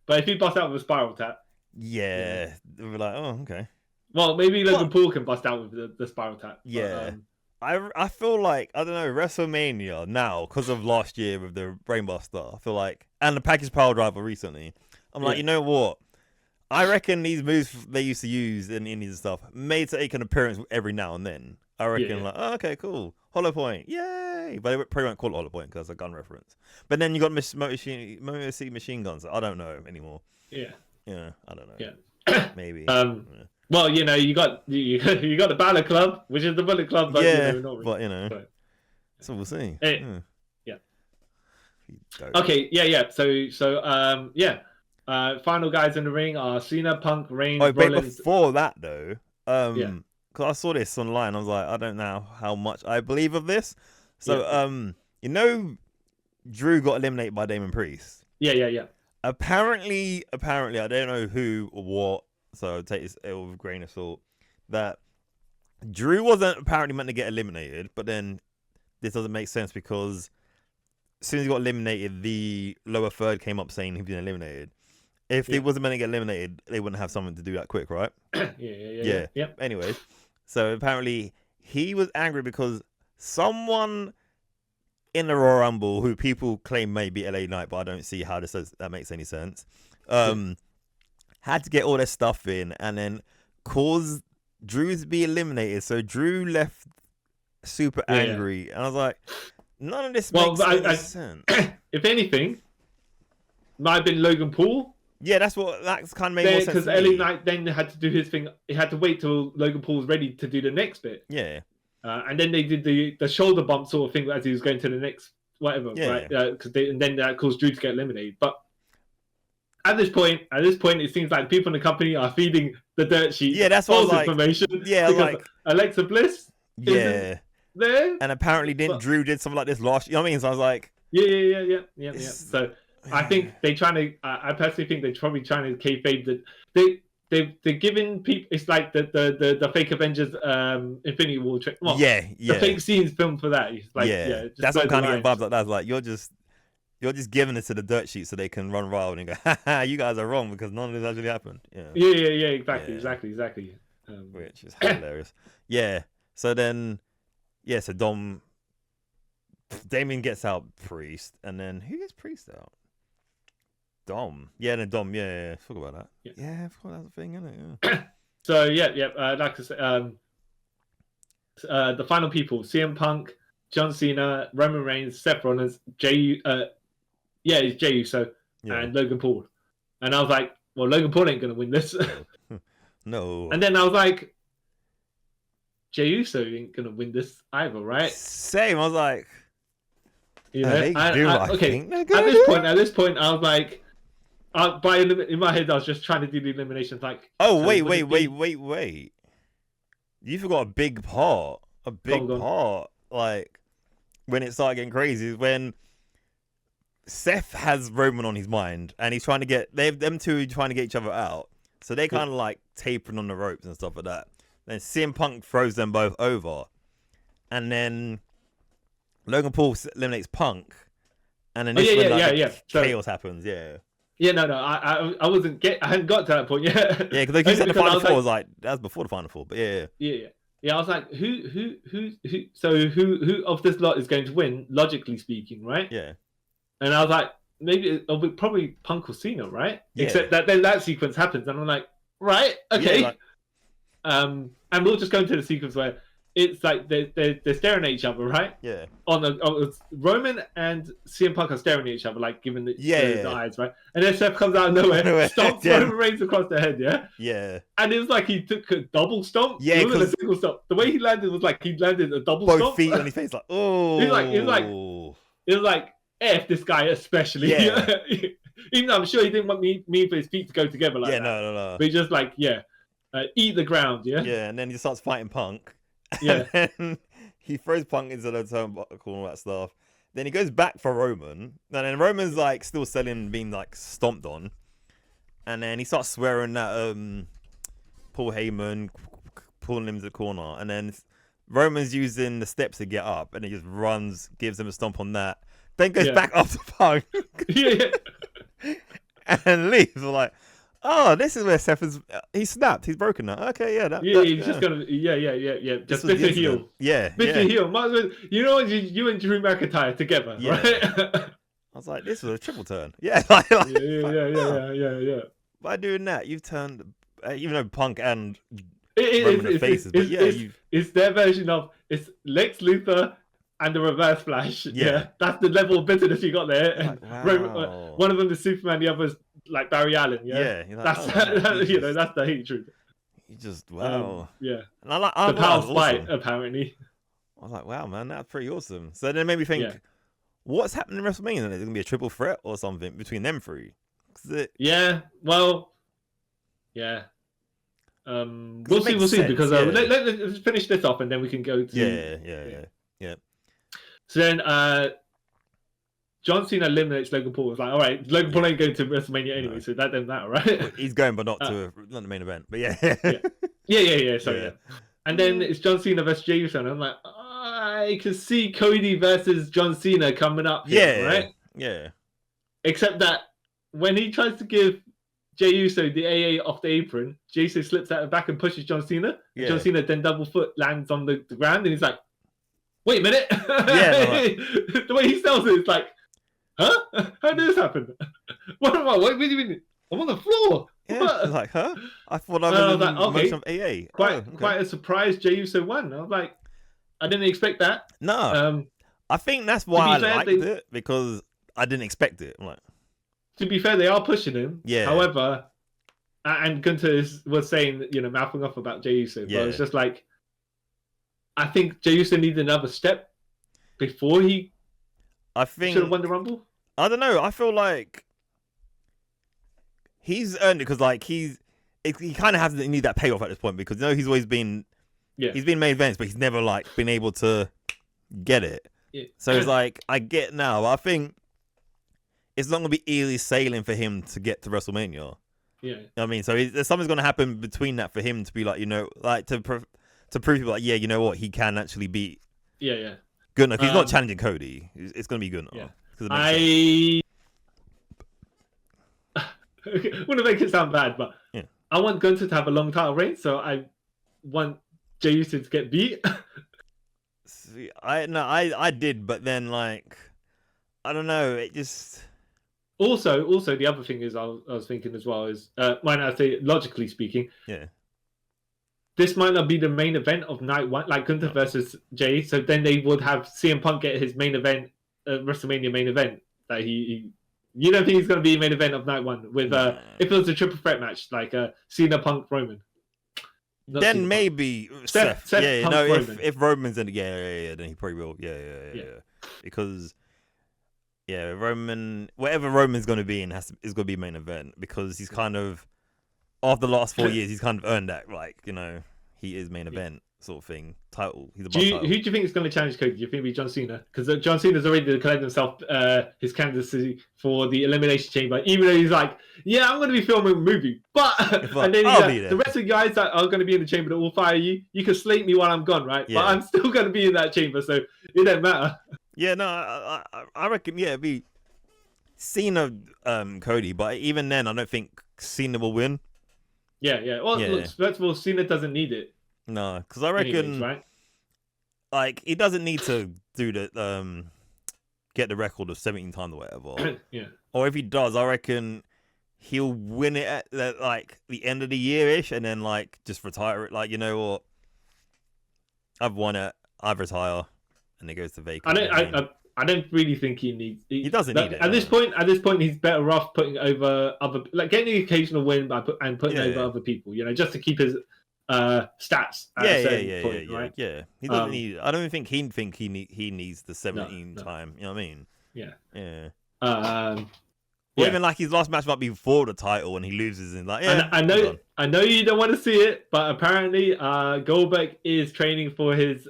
but if he busts out with a spiral tap,
we're like, oh, okay.
Well, maybe Logan Paul can bust out with the spiral tap.
Yeah. I feel like, I don't know, WrestleMania now, because of last year with the Brainbuster, I feel like, and the package power driver recently, I'm like, you know what? I reckon these moves they used to use in Indies and stuff may take an appearance every now and then. I reckon, oh, okay, cool. Hollow Point, yay! But they probably won't call it Hollow Point because that's a gun reference. But then you got Motor City Machine Guns. I don't know anymore. Yeah, I don't know.
Yeah,
maybe.
Well, you got the Balor Club, which is the Bullet Club. But,
so we'll see.
Okay, final guys in the ring are Cena, Punk, Reigns, Rollins.
But before that though, because I saw this online, I was like, I don't know how much I believe of this. So, Drew got eliminated by Damon Priest.
Yeah.
Apparently, I don't know who or what. So take this with a grain of salt. That Drew wasn't apparently meant to get eliminated, but then this doesn't make sense because as soon as he got eliminated, the lower third came up saying he'd been eliminated. If he wasn't meant to get eliminated, they wouldn't have someone to do that quick, right?
Yeah.
Anyways, so apparently he was angry because someone in the Royal Rumble, who people claim may be LA Knight, but I don't see how that makes any sense. Had to get all their stuff in and then caused Drew to be eliminated. So Drew left super angry. And I was like, none of this makes any sense.
If anything, might have been Logan Paul.
Yeah, that's kind of made more sense.
Because LA Knight then had to do his thing. He had to wait till Logan Paul was ready to do the next bit.
Yeah.
And then they did the shoulder bump sort of thing as he was going to the next whatever, right? And then that caused Drew to get eliminated. But at this point, it seems like people in the company are feeding the dirt sheet.
Yeah, that's false
information.
Yeah,
because Alexa Bliss. There.
And apparently, Drew did something like this last? You know what I mean? So I was like,
yeah. So I think I personally think they're probably trying to kayfabe that they're giving people. It's like the fake Avengers Infinity War trick. Well, the fake scenes filmed for that. It's like,
that's what I'm kind of getting vibes like that. It's like you're just giving it to the dirt sheet so they can run wild and go, ha, you guys are wrong because none of this actually happened.
Exactly.
Which is hilarious. So then, so Damien gets out Priest, and then who gets Priest out? Dom. Then Dom. Yeah. Forgot about that. I forgot that was a thing, isn't it?
So like I said, the final people: CM Punk, John Cena, Roman Reigns, Seth Rollins, Jey Uso, and Logan Paul. And I was like, well, Logan Paul ain't gonna win this.
No.
And then I was like, Jey Uso ain't gonna win this either, right?
Same. I was like,
you know, at this point, I was like, in my head, I was just trying to do the eliminations. Like,
wait. You forgot a big part. Part. Like, when it started getting crazy is when Seth has Roman on his mind, and he's trying to get them two trying to get each other out. So they kind of like tapering on the ropes and stuff like that. Then CM Punk throws them both over, and then Logan Paul eliminates Punk, and then chaos happens.
I hadn't got to that point yet.
Because like you said, the final four was like that was before the final four, but I
was like, who of this lot is going to win, logically speaking, right? And I was like, maybe it'll be probably Punk or Cena, right? Except that then that sequence happens, and I'm like, right, okay. And we'll just go into the sequence where it's like they're staring at each other, right? Roman and CM Punk are staring at each other, like giving the eyes, right? And then Seth comes out of nowhere, stomps Roman Reigns across the head, And it was like he took a double stomp. It wasn't a single stomp. The way he landed was like he landed a double stomp.
Both feet on his face, like, oh.
It was like F this guy especially. Even though I'm sure he didn't want me for his feet to go together like that.
No.
But he just like, eat the ground,
and then he starts fighting Punk. And then he throws Punk into the turnbuckle and all that stuff. Then he goes back for Roman. And then Roman's like still selling, being like stomped on. And then he starts swearing at Paul Heyman, pulling him to the corner. And then Roman's using the steps to get up. And he just runs, gives him a stomp on that. Then goes back up to Punk. And leaves. We're like, oh, this is where Seth is. He snapped. He's broken now. Okay,
he's just gonna. Just bit the heel. Bit the heel. Might as well, you know what? You and Drew McIntyre together, right?
I was like, this was a triple turn.
By
doing that, you've turned, even though Punk and Roman are faces, but
it's their version of it's Lex Luthor and the Reverse Flash. That's the level of bitterness you got there. And
wow.
One of them is Superman, the other's like Barry Allen.
Like,
that's that's the hate truth.
You just wow.
And
the
power fight apparently.
I was like, wow, man, that's pretty awesome. So then it made me think, what's happening in WrestleMania? Is it gonna be a triple threat or something between them three?
We'll see because let's finish this off and then we can go to So then John Cena eliminates Logan Paul. It's like, all right, Logan Paul ain't going to WrestleMania anyway, so that doesn't matter, right?
Well, he's going, but not the main event. But
Sorry. And then it's John Cena versus Jey Uso, and I'm like, I can see Cody versus John Cena coming up here, right?
Yeah.
Except that when he tries to give Jey Uso the AA off the apron, Jey Uso slips out the back and pushes John Cena. Yeah. John Cena then double foot lands on the ground, and he's like, wait a minute. The way he sells it, it's like, huh? How did this happen? What do you mean? I'm on the floor.
Yeah, I was like, huh? I thought I was like, motion of AA.
Quite a surprise Jey Uso won. I was like, I didn't expect that.
No. I think that's why I liked it, because I didn't expect it. I'm like,
to be fair, they are pushing him.
Yeah.
However, and Gunther was saying, mouthing off about Jey Uso. But it's just like, I think Jey Uso needs another step before he should have won the Rumble.
I don't know. I feel like he's earned it because like he kind of has to need that payoff at this point, because he's always been he's been main events, but he's never like been able to get it. Yeah. So it's like, I get now. I think it's not gonna be easy sailing for him to get to WrestleMania.
Yeah.
I mean, so there's something's going to happen between that for him to be like, like to prove people like, yeah, you know what, he can actually beat.
Yeah.
Gunnar. He's not challenging Cody. It's going to be Gunnar.
Yeah.
I
want to make it sound bad, but I want Gunnar to have a long title reign, so I want Jey Uso to get beat.
See, I did, but then like, I don't know. It just.
Also, the other thing is I was thinking as well is, might I say, logically speaking, this might not be the main event of night one, like Gunther versus Jey. So then they would have CM Punk get his main event, WrestleMania main event. That he you don't think he's going to be main event of night one with if it was a triple threat match like Cena, Punk, Roman.
Then Cena, Maybe Seth.
Yeah,
no, Roman. If Roman's in, then he probably will. Yeah. Because. Yeah, Roman, whatever Roman's going to be in is going to be main event because he's kind of, after the last 4 years, he's kind of earned that, like, he is main event sort of thing. Title. He's above title.
Who do you think is going to challenge Cody? Do you think it'll be John Cena? Because John Cena's already declared himself his candidacy for the Elimination Chamber, even though he's like, yeah, I'm going to be filming a movie. But and then the rest of the guys that are going to be in the chamber that will fire you, you can slate me while I'm gone, right? Yeah. But I'm still going to be in that chamber, so it doesn't matter.
Yeah, no, I reckon, it'd be Cena, Cody, but even then, I don't think Cena will win.
Yeah. Well, look, first of all, Cena doesn't need it.
No, because I reckon,
right?
Like, he doesn't need to do the, get the record of 17 times or whatever.
Yeah.
Or if he does, I reckon he'll win it at, like, the end of the year-ish, and then, like, just retire it. Like, you know what? I've won it. I retire. And it goes to vacant.
I don't really think he needs.
He doesn't need it.
At this point, he's better off putting over other, like getting the occasional win and putting over other people. Just to keep his stats. Right?
Yeah. He doesn't need. I don't think he needs the 17 time. You know what I mean?
Yeah.
Or even like his last match might be for the title and he loses and like
I know you don't want to see it, but apparently Goldberg is training for his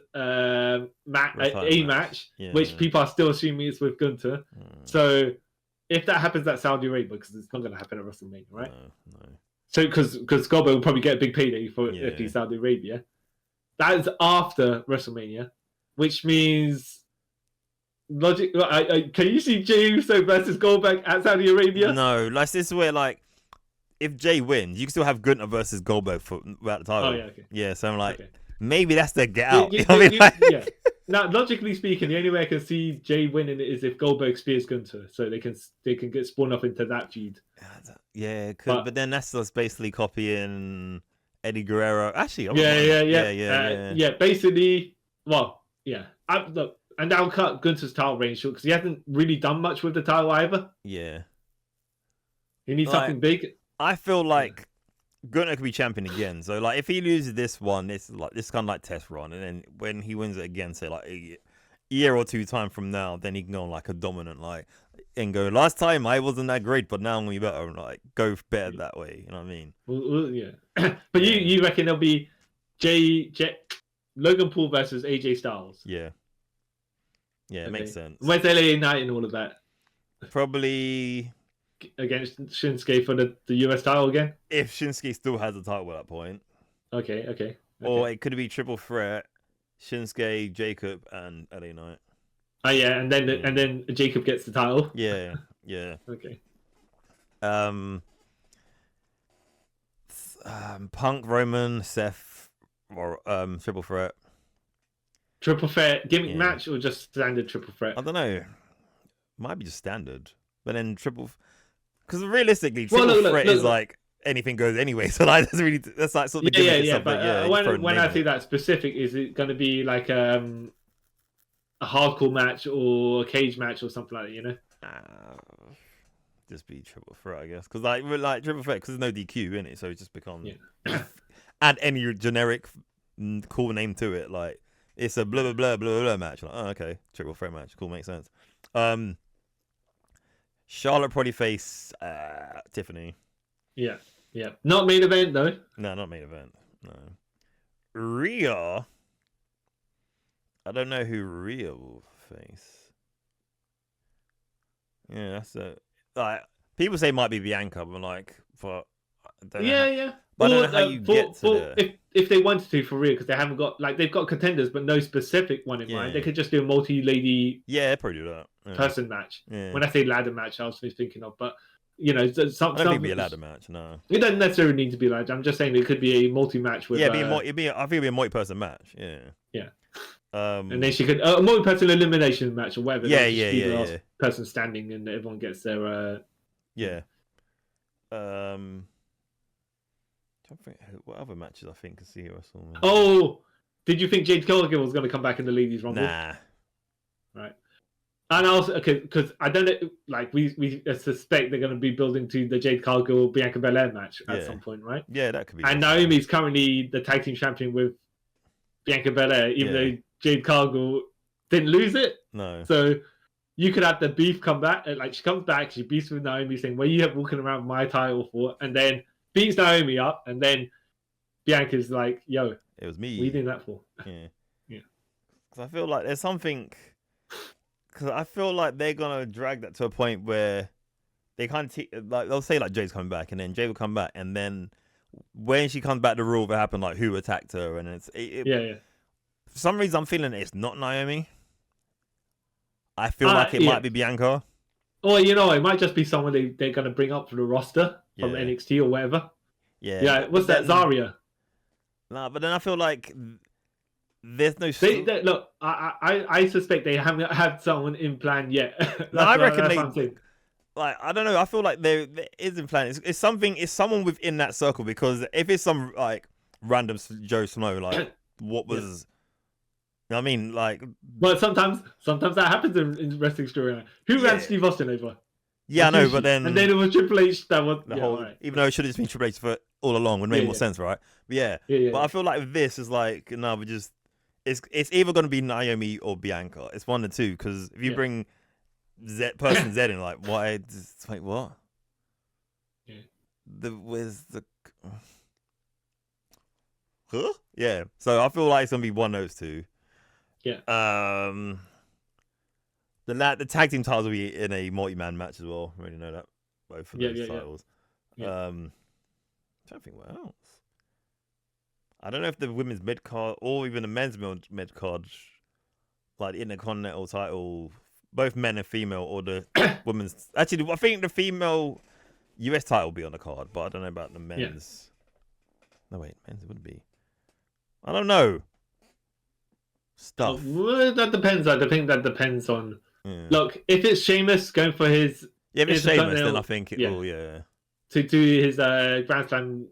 match, which people are still assuming is with Gunther. So if that happens at Saudi Arabia, because it's not going to happen at WrestleMania, right?
No.
So because Goldberg will probably get a big payday if he's Saudi Arabia. That is after WrestleMania, which means. Logic. Can you see Jey Uso versus Goldberg at Saudi Arabia?
No, like this is where like if Jey wins, you can still have Gunther versus Goldberg without the title.
Oh yeah, okay.
Yeah, so I'm like, maybe that's the get out. Yeah.
Now, logically speaking, the only way I can see Jey winning it is if Goldberg spears Gunther, so they can get spawned off into that feud.
Yeah, but then that's just basically copying Eddie Guerrero. Actually,
yeah. Basically, well, yeah. Look. And that'll cut Gunther's title reign short because he hasn't really done much with the title either.
Yeah.
He needs something big.
I feel like Gunther could be champion again. So, like, if he loses this one, it's kind of like test run. And then when he wins it again, say, like, a year or two time from now, then he can go on, like, a dominant, like, and go, last time I wasn't that great, but now I'm going to be better. And, like, go better that way. You know what I mean?
Well, yeah. But you reckon there'll be Logan Paul versus AJ Styles?
Yeah. Yeah, it makes sense.
Where's LA Knight and all of that?
Probably
against Shinsuke for the US title again?
If Shinsuke still has the title at that point.
Okay.
Or it could be triple threat, Shinsuke, Jacob, and LA Knight.
Oh yeah, and then Jacob gets the title.
Yeah.
Okay.
Punk, Roman, Seth, or triple threat.
Triple threat gimmick match or just standard triple threat?
I don't know. Might be just standard, but then because realistically, triple threat is like anything goes anyway. So like that's like sort of
when I say that specific, is it going to be like a hardcore match or a cage match or something like that? You know,
just be triple threat, I guess. Because like triple threat, because there's no DQ in it, so it just becomes add any generic cool name to it, like. It's a blah blah blah blah blah match. Like, oh, okay, triple threat match. Cool, makes sense. Charlotte probably face Tiffany.
Yeah. Not main event though.
No, not main event. No. Rhea. I don't know who Rhea will face. Yeah, that's like people say it might be Bianca, but like, but
Yeah.
But I don't know how you get to
if they wanted to for real, because they haven't got they've got contenders, but no specific one in mind. They could just do a multi-lady.
Yeah, probably do that. Yeah.
Person match. Yeah. When I say ladder match, I was thinking of, but I don't think it'd
be a ladder match. No,
it doesn't necessarily need to be ladder. I'm just saying it could be a multi-match with.
I think it'd be a multi-person match. Yeah.
Yeah. And then she could a multi-person elimination match or whatever.
Yeah.
Last person standing, and everyone gets their.
Yeah. I don't think what other matches I think I see WrestleMania.
Oh, did you think Jade Cargill was going to come back in the Ladies Rumble?
Nah.
Right. And also, because I don't know, we suspect they're going to be building to the Jade Cargill Bianca Belair match at some point, right?
Yeah, that could be.
And Naomi's currently the tag team champion with Bianca Belair, even though Jade Cargill didn't lose it.
No.
So you could have the beef come back. She comes back, she beats with Naomi, saying, "What are you walking around with my title for?" And then beats Naomi up, and then Bianca's like, "Yo,
it was me.
What are you doing that for?"
Yeah. Because I feel like there's something. Because I feel like they're gonna drag that to a point where they can't they'll say Jay's coming back, and then Jay will come back, and then when she comes back, the rule will happen who attacked her, and
yeah.
For some reason, I'm feeling it's not Naomi. I feel like it might be Bianca.
Or it might just be someone they're gonna bring up for the roster from NXT or whatever.
Yeah.
Yeah. What's that? Zarya.
Nah, but then I feel like. There's no.
Look, I suspect they haven't had someone in plan yet.
I reckon they. I don't know. I feel like there is in plan. It's something. It's someone within that circle, because if it's some random Joe Snow, what was. You know what I mean?
But sometimes that happens in wrestling storyline. Who ran Steve Austin over?
Yeah, I know, but then.
And then it was Triple H that was
the whole. Right. Even though it should have just been Triple H for all along, would make more sense, right? But yeah. But I feel like this is no, we just. It's either going to be Naomi or Bianca. It's one of the two, because if you bring person Z in, why? It's what? Yeah. Where's the? Huh? Yeah. So I feel like it's going to be one of those two.
Yeah.
The tag team titles will be in a multi-man match as well. I already know that. Both of those titles.
Yeah.
I'm trying to think what else. I don't know if the women's mid card or even the men's mid card, the Intercontinental title, both men and female, or the women's. Actually, I think the female US title will be on the card, but I don't know about the men's. Yeah. No, wait, men's it would be. I don't know. Stuff.
Well, that depends. I think that depends on. Yeah. Look, if it's Sheamus going for his.
Yeah, if it's Sheamus, then I think it will. Yeah.
To do his Grand Slam.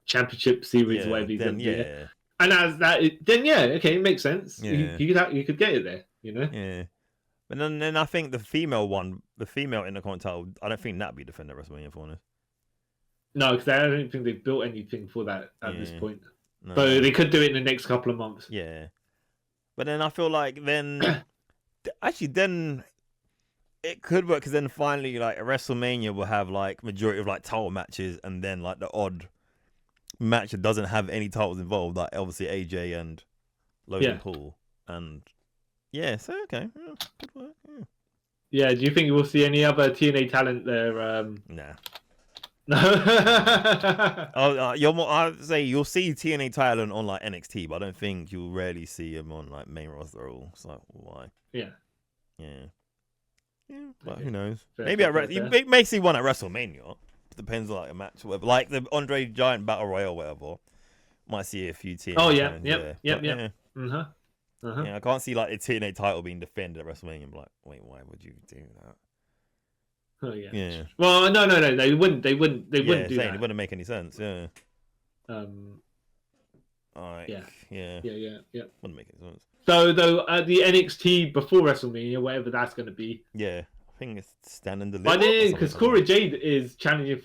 Championship series, whatever he's done. Yeah. And as that, then okay, it makes sense. Yeah. You could get it there,
Yeah. But then I think the female Intercontinental title, I don't think that'd be defended at WrestleMania, for honest.
No, because I don't think they've built anything for that at this point. No. So they could do it in the next couple of months.
Yeah. But then I feel like then it could work, because then finally a WrestleMania will have majority of title matches, and then the odd match that doesn't have any titles involved, obviously AJ and Logan Paul, and so okay, good work.
Yeah, do you think we'll see any other TNA talent there?
Nah. I'd say you'll see TNA talent on NXT, but I don't think you'll rarely see them on main roster. It's why?
Yeah.
But who knows? Maybe you may see one at WrestleMania. Depends on a match or whatever. The Andre Giant Battle Royale, whatever. Might see a few TNA.
Oh yeah, yep. Yeah,
I can't see a TNA title being defended at WrestleMania. I'm wait, why would you do that?
Oh yeah. Yeah. Well, no. They wouldn't do that.
It wouldn't make any sense. Yeah. All right. Yeah. Wouldn't make any sense.
So though, the NXT before WrestleMania, whatever that's going to be.
Yeah. I think it's Stand and Deliver.
But because Cora Jade is challenging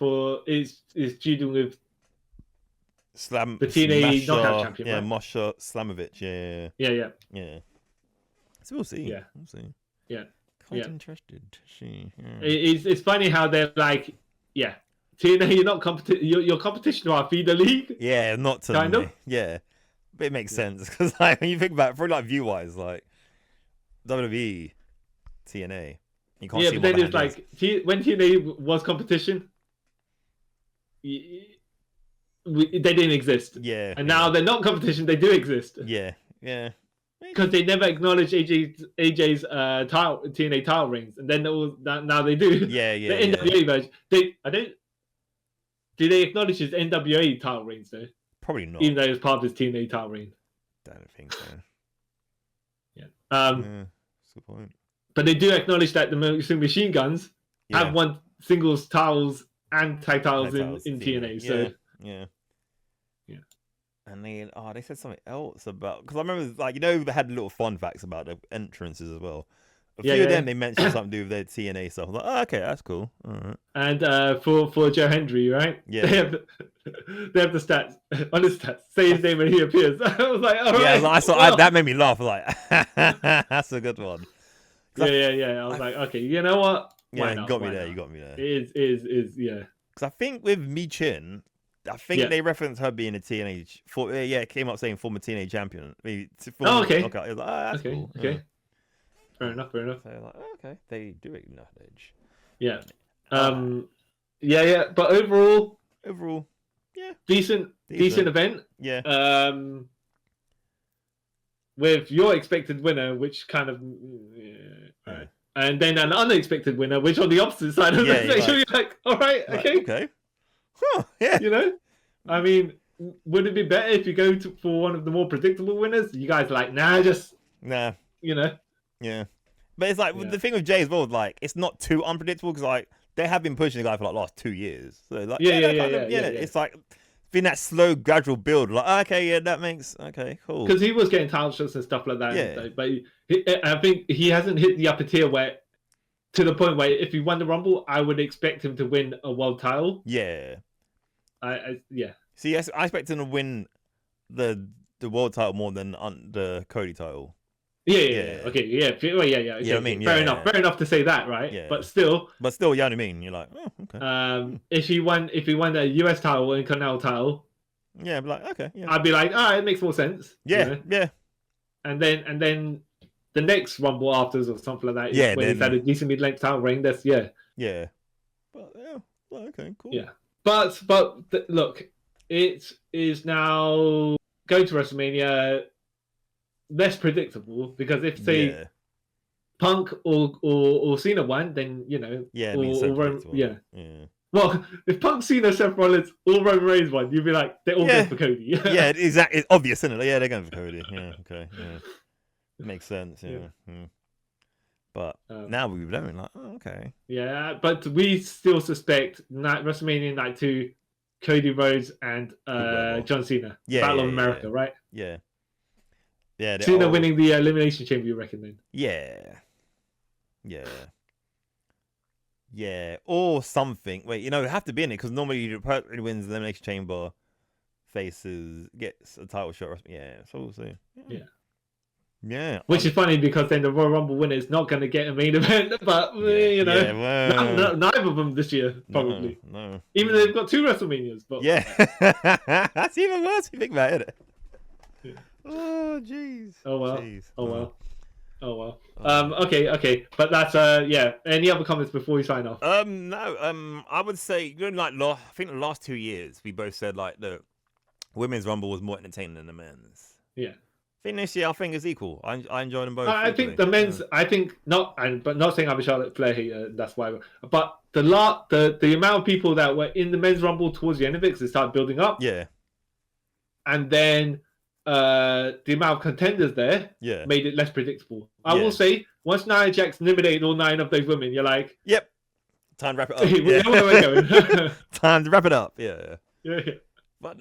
is feuding with the TNA Knockout Champion.
Yeah, Masha Slamovich. Yeah. So we'll see.
Yeah.
We'll see.
Yeah.
Quite interested.
It's funny how they're TNA, you're not your competition are feeder league.
Yeah, not to kind of. Yeah, but it makes sense, because when you think about it, for view wise, WWE, TNA. You can't see
but then it's when TNA was competition, they didn't exist.
Yeah.
And now they're not competition. They do exist.
Yeah. Yeah.
Because they never acknowledged AJ's TNA title reigns, and then now they do.
Yeah. Yeah.
The NWA version. Do they acknowledge his NWA title reigns though?
Probably not.
Even though it's part of his TNA title reign.
I don't think so.
Yeah.
That's the point.
But they do acknowledge that the Machine Guns have won singles titles and tag titles in TNA. So
yeah. And they said something else about, because I remember, like, they had little fun facts about the entrances as well. A few of them they mentioned something to do with their TNA stuff. I was like, oh, okay, that's cool. All right.
And for Joe Hendry, right?
Yeah.
They have the stats on the stats. Say his name when he appears. I was like, all right.
Yeah, that made me laugh. Like, that's a good one.
Yeah. I was like, okay, you know what?
Why not? You got me there.
It is yeah.
Because I think with Michin, I think they referenced her being a TNA. It came up saying former TNA champion.
Okay.
Okay. It was like, that's cool.
Okay. Fair enough.
So like, okay, they do acknowledge.
Yeah. Yeah. But overall,
yeah,
decent event.
Yeah.
With your expected winner, which kind of, right. And then an unexpected winner, which on the opposite side of the spectrum, you're like, all right, okay.
Okay. Huh, yeah.
I mean, would it be better if you go for one of the more predictable winners? You guys are like, nah.
Yeah. But it's like the thing with Jey as well, like, it's not too unpredictable because like they have been pushing the guy for like the last 2 years. So like it's like been that slow gradual build. Like, okay, that makes cool.
Because he was getting title shots and stuff like that.
Yeah.
But I think he hasn't hit the upper tier to the point where if he won the Rumble, I would expect him to win a world title.
Yeah.
Yeah.
See, yes, I expect him to win the world title more than the Cody title.
Yeah. Okay. Yeah. Okay.
Yeah, I mean,
fair enough to say that, right?
Yeah.
But still,
you know what I mean. You're like, oh, okay.
If he won the US title and Canal title,
yeah, I'd be like, okay, yeah.
I'd be like, it makes more sense.
Yeah.
And then the next Rumble afters or something like that, when he's had a decent mid-length title reign, that's
yeah. But okay, cool.
Yeah, but look, it is now going to WrestleMania less predictable because if say Punk or Cena won, then Well, if Punk, Cena, Seth Rollins, or Roman Reigns won, you'd be like, they're all going for Cody.
Yeah, exactly. It's obvious, isn't it? Yeah, they're going for Cody. Yeah, okay. Yeah. Makes sense. Yeah. But now we've learned, like, okay.
Yeah, but we still suspect WrestleMania Night 2, Cody Rhodes and John Cena. Battle of America, right?
Yeah.
Cena winning the Elimination Chamber, you reckon then?
Yeah, or something. Wait, it have to be in it because normally the person who wins the Elimination Chamber gets a title shot. Yeah, so we'll see. Yeah.
Which is funny because then the Royal Rumble winner is not going to get a main event, but neither of them this year probably.
No.
Even though they've got 2 WrestleManias, but
that's even worse if you think about it. Yeah. Oh jeez.
Oh well. Okay. But that's Any other comments before we sign off?
No. I would say I think the last 2 years we both said like the women's Rumble was more entertaining than the men's.
Yeah.
I think this year it's equal. I enjoy them both.
I think the men's. I think not saying I'm a Charlotte Flair hater. That's why. But the amount of people that were in the men's Rumble towards the end of it, because it started building up.
Yeah.
And then the amount of contenders there made it less predictable. I will say, once Nia Jax eliminated all 9 of those women, you're like,
yep, time to wrap it up.
Where are we going?
Time to wrap it up. Yeah. But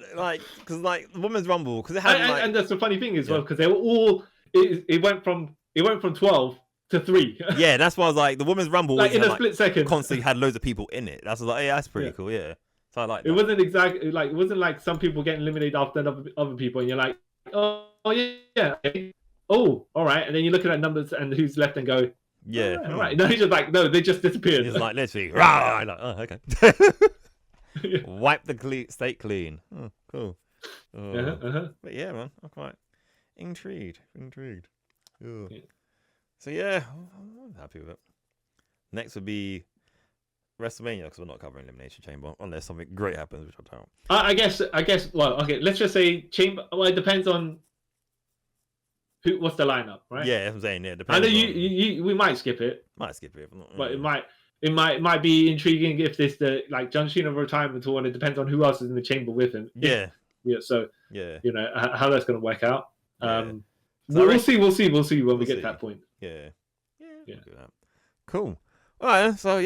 because the women's Rumble, because it had
and that's the funny thing as well, because they were all. It went from 12 to 3.
Yeah, that's why I was like, the women's Rumble
in a split second
constantly had loads of people in it. That's that's pretty cool. Yeah, so I like that.
It wasn't exactly it wasn't like some people getting eliminated after other people, and you're like, oh yeah, okay. Oh, all right, and then you look at that numbers and who's left and go, all right. No, he's just like, no, they just disappeared.
It's like literally, like, oh, okay. Wipe the state clean. Oh, cool. But yeah, man, I'm quite intrigued. So yeah, I'm happy with it. Next would be WrestleMania, because we're not covering Elimination Chamber unless something great happens, which I don't.
I guess. Well, okay. Let's just say Chamber. Well, it depends on what's the lineup, right?
Yeah, I'm saying it
I
depends.
know we might skip it.
Might skip it,
but it might be intriguing if this John Cena retirement tour, and it depends on who else is in the chamber with him. So you know how that's going to work out. We'll see when we get to that point.
Yeah. We'll do that. Cool. All right. So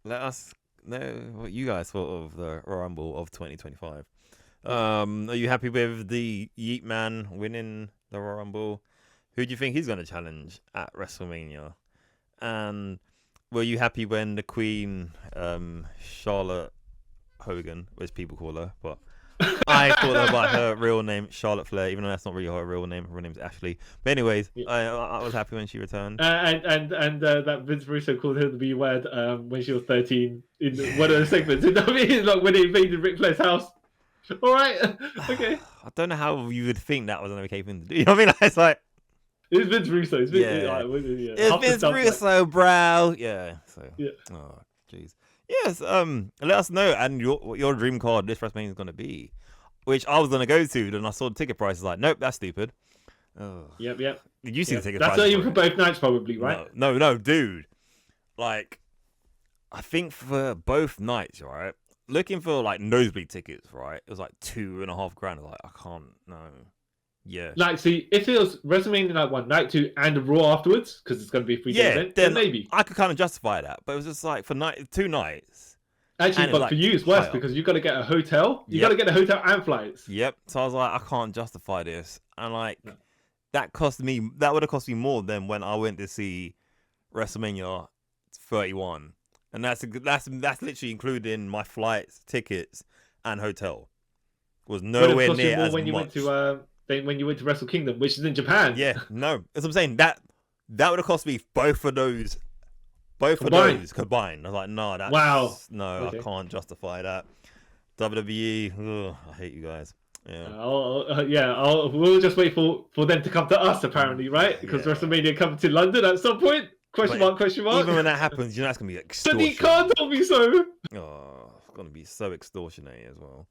let us know what you guys thought of the Royal Rumble of 2025. Are you happy with the Yeet Man winning the Royal Rumble? Who do you think he's going to challenge at WrestleMania? And were you happy when the Queen, Charlotte Hogan, as people call her, but I thought about her real name, Charlotte Flair, even though that's not really her real name. Her name's Ashley. But anyways, I was happy when she returned.
And that Vince Russo called her the B word when she was 13 in one of the segments. Like when they invaded Ric Flair's house. All right, okay.
I don't know how you would think that was an okay thing to do. You know what I mean? Like, it's like
it's Vince Russo. It's
Vince Russo, bro. Yeah. So. Yeah. Oh, jeez. Yes. Let us know and what your dream card this WrestleMania is going to be, which I was going to go to. Then I saw the ticket prices. Like, nope, that's stupid. Oh.
Yep.
Did you see the ticket
prices?
That's
not even for both nights, probably, right?
No, dude. Like, I think for both nights, right? Looking for like nosebleed tickets, right? It was like $2,500. I was like, I can't. No. Yeah.
Like, see, if it was WrestleMania night 1, night 2, and the Raw afterwards, because it's going to be a 3-day event, then maybe
I could kind of justify that. But it was just like for 2 nights.
Actually, but for you it's worse because you got to get a hotel. You got to get a hotel and flights.
Yep. So I was like, I can't justify this, and like that would have cost me more than when I went to see WrestleMania 31. And that's literally including my flights, tickets, and hotel. Was nowhere near as
when you
much.
When you went to Wrestle Kingdom, which is in Japan.
Yeah, no, as I'm saying, that would have cost me both of those combined. I was like, no, I can't justify that. WWE, I hate you guys. Yeah.
We'll just wait for them to come to us, apparently, right? Because WrestleMania coming to London at some point. Question mark.
Even when that happens, that's going to be extortion.
But he can't tell me so.
Oh, it's going to be so extortionate as well.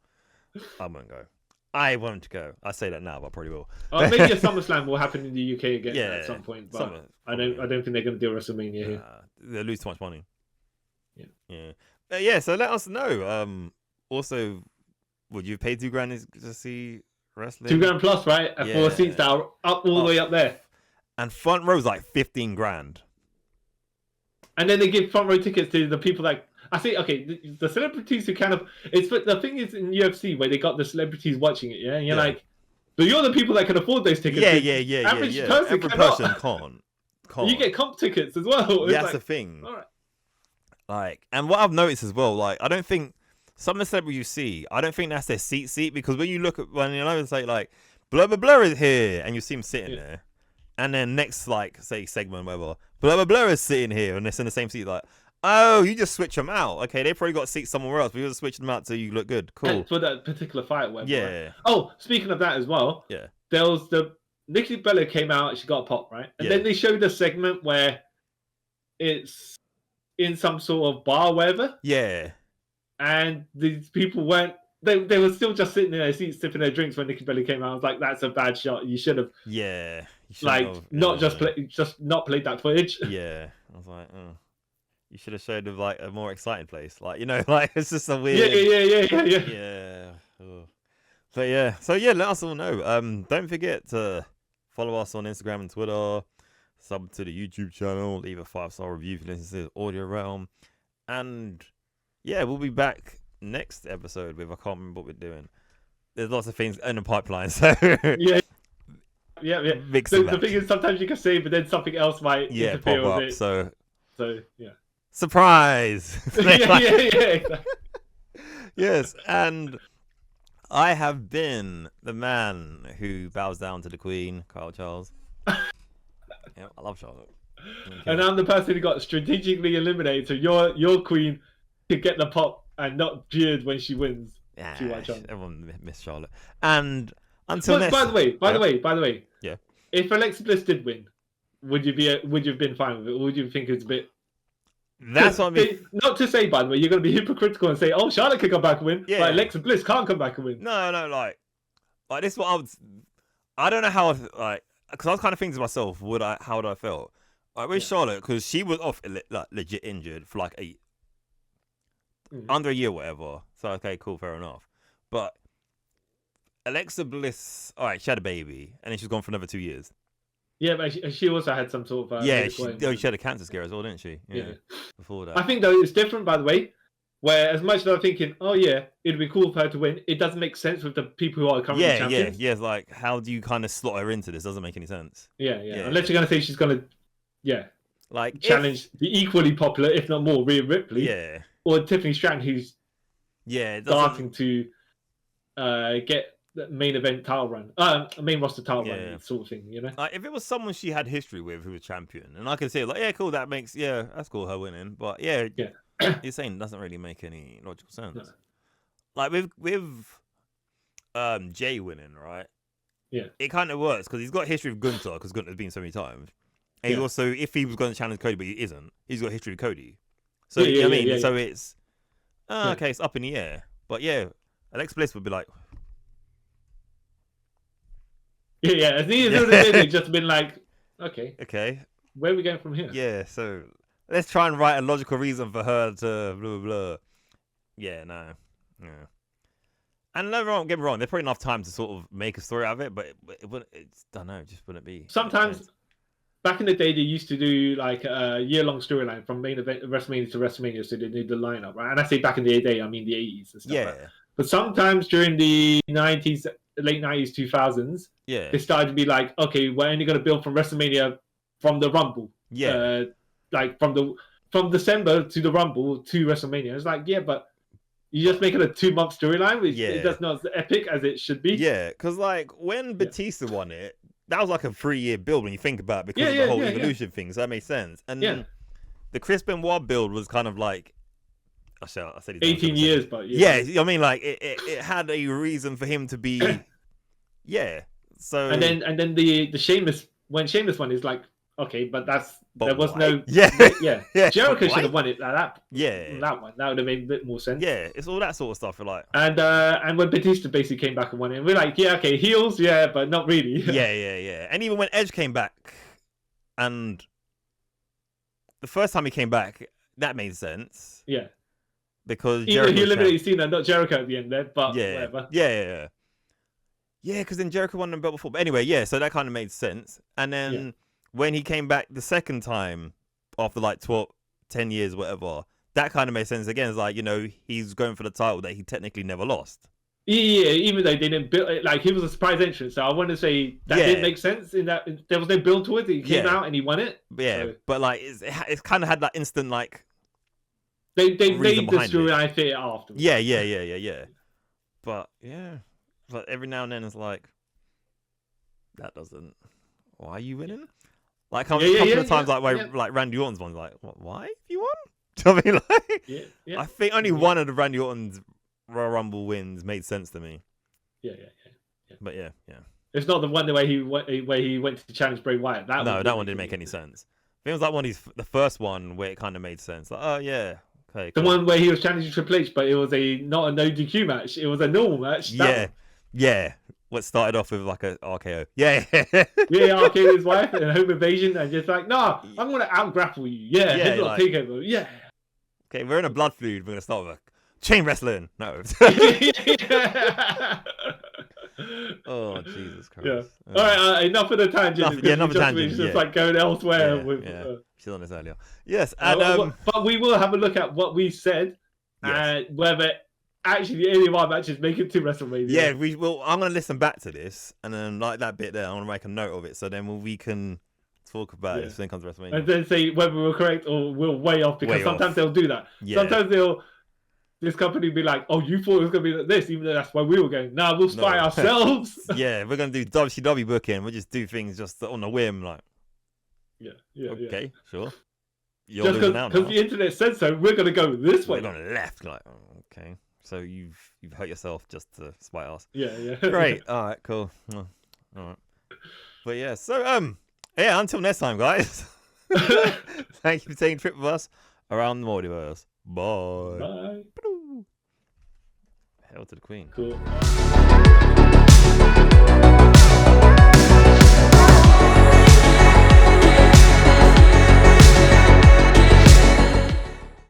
I won't go. I won't go. I say that now, but I probably will.
Maybe a SummerSlam will happen in the UK again at some point, but I don't think they're going to do a WrestleMania here.
They lose too much money.
Yeah.
So let us know. Also, would you pay $2,000 to see wrestling?
$2,000 plus, right? For seats that are up all the way up there.
And front row's like $15,000.
And then they give front row tickets to the people that I think. Okay, the celebrities who kind of the thing is in UFC where they got the celebrities watching it, and you're like, but you're the people that can afford those tickets. Average person
can't.
You get comp tickets as well.
That's the thing. All right. Like, and what I've noticed as well, like, I don't think some of the celebrities you see, I don't think that's their seat because when you look at it's like blah blah blah is here, and you see him sitting there. And then next, like, say, segment, whatever, blah, blah, blah is sitting here, and it's in the same seat, like, oh, you just switch them out. Okay, they probably got seats somewhere else, but you just switch them out so you look good. Cool.
And for that particular fight, whatever.
Yeah.
Right? Oh, speaking of that as well, there was Nikki Bella came out, she got a pop, right? And then they showed a segment where it's in some sort of bar, wherever.
Yeah.
And these people weren't, they were still just sitting in their seats, sipping their drinks when Nikki Bella came out. I was like, that's a bad shot. You should have.
Yeah.
Not played that footage.
Yeah. I was like, oh. You should have showed them like a more exciting place. Like, like it's just a weird. Yeah. Oh. But yeah. So yeah, let us all know. Don't forget to follow us on Instagram and Twitter. Sub to the YouTube channel. Leave a 5-star review if you listen to Audio Realm. And yeah, we'll be back next episode with I can't remember what we're doing. There's lots of things in the pipeline, so
yeah. The thing is, sometimes you can say, but then something else might interfere
pop up.
With it.
So
yeah,
surprise.
Exactly.
Yes, and I have been the man who bows down to the Queen, Kyle Charles. Yeah, I love Charlotte. Okay.
And I'm the person who got strategically eliminated. So your Queen could get the pop and not jeered when she wins.
Yeah, everyone missed Charlotte. And until next.
By the way.
Yeah.
If Alexa Bliss did win, would you have been fine with it, or would you think it's a bit?
That's what I mean.
Not to say, by the way, you're going to be hypocritical and say, "Oh, Charlotte can come back and win," but Alexa Bliss can't come back and win.
No, like this is what I don't know how because I was kind of thinking to myself, how would I feel? Like with Charlotte, because she was off like legit injured for like under a year, whatever. So okay, cool, fair enough. But Alexa Bliss, all right, she had a baby, and then she's gone for another 2 years.
Yeah, but she also had some sort of
she had a cancer scare as well, didn't she? Yeah. Before that,
I think though it's different, by the way. Where as much as I'm thinking, oh yeah, it'd be cool for her to win, it doesn't make sense with the people who are currently champions.
Yeah. It's like, how do you kind of slot her into this? Doesn't make any sense.
Yeah. Unless you're gonna say she's gonna,
like
challenge the equally popular, if not more, Rhea Ripley.
Yeah.
Or Tiffany Stratton, who's starting to get the main event title run, main roster title run sort of thing, you know.
Like, if it was someone she had history with who was champion, and I could say like, yeah, cool, that's cool, her winning, but you're saying it doesn't really make any logical sense. No. Like with Jey winning, right?
Yeah,
it kind of works because he's got history with Gunther because Gunther's been so many times. And he also, if he was going to challenge Cody, but he isn't, he's got history with Cody. So so it's okay, it's up in the air. But Alexa Bliss would be like,
as neat as it is, just been like,
okay,
where are we going from here?
Yeah, so let's try and write a logical reason for her to blah blah. Yeah. And don't get me wrong, there's probably enough time to sort of make a story out of it, but it's don't know, it just wouldn't be.
Sometimes. Back in the day, they used to do like a year-long storyline from main event WrestleMania to WrestleMania, so they knew the lineup, right? And I say back in the day, I mean the 80s and stuff. Yeah. Like. But sometimes during the 90s, late 90s, 2000s, they started to be like, okay, we're only going to build from WrestleMania from the Rumble. Yeah. Like from December to the Rumble to WrestleMania. It's like, but you just make it a 2-month storyline, which that's not as epic as it should be.
Yeah, because like when Batista won it, that was like a 3-year build when you think about it because of the whole evolution thing. So that makes sense. And the Chris Benoit build was kind of like, I said
18 years, but
I mean, like it had a reason for him to be, So
and then the Sheamus, when Sheamus won, is like, okay, but there was no Jericho should have won it like that. That one that would have made a bit more sense.
Yeah, it's all that sort of stuff. Like
and when Batista basically came back and won it, we're like, heels, but not really.
Yeah. And even when Edge came back, and the first time he came back, that made sense.
Yeah,
because
he eliminated Cena, not Jericho at the end there. But whatever.
Yeah, because then Jericho won the belt before. But anyway, so that kind of made sense. And then. When he came back the second time after like 10 years, whatever, that kind of made sense again. It's like, he's going for the title that he technically never lost.
Yeah, even though they didn't build it, like he was a surprise entrance. So I want to say that didn't make sense in that there was no build towards it. He came out and he won it.
Yeah, so. But like it's kind of had that instant like
they made the storyline fit afterwards.
Yeah. But every now and then it's like that doesn't. Why are you winning? Like a couple of times, like Randy Orton's one's like, why you won? Do you know what I mean? Like, I think only one of the Randy Orton's Royal Rumble wins made sense to me.
Yeah.
But yeah.
It's not the one where he went to challenge Bray Wyatt. That
one didn't make any sense. I think it was like the first one where it kind of made sense. Like, oh yeah, okay.
The one where he was challenging Triple H, but it was not a no DQ match. It was a normal match.
Yeah. What started off with like a RKO. Yeah,
RKO his wife and a home invasion and just like, no, I'm going to out-grapple you. Yeah, like, takeover. Yeah.
Okay, we're in a blood feud. We're going to start with a chain wrestling. No. Oh, Jesus Christ.
Yeah. All right, enough of the tangent.
Enough of the tangent.
It's just like going elsewhere.
She's on this earlier. Yes. And,
but we will have a look at what we said and whether... Actually, any of our matches make it to WrestleMania.
Yeah, I'm going to listen back to this, and then like that bit there, I want to make a note of it, so then we can talk about it when it comes to WrestleMania.
And then say whether we're correct or we're way off, because sometimes they'll do that. Yeah. Sometimes this company will be like, oh, you thought it was going to be like this, even though that's why we were going. Nah, we'll spy ourselves.
Yeah, we're going to do WCW booking. We'll just do things just on a whim, like.
Yeah.
Okay, sure.
Just because the internet said so, we're going to go this way.
We're going left, like, okay. So you've hurt yourself just to spite us.
Yeah.
Great. All right. Cool. All right. But yeah. So until next time, guys. Thank you for taking a trip with us. around the multiverse. Bye.
Bye.
Hail to the Queen.
Cool.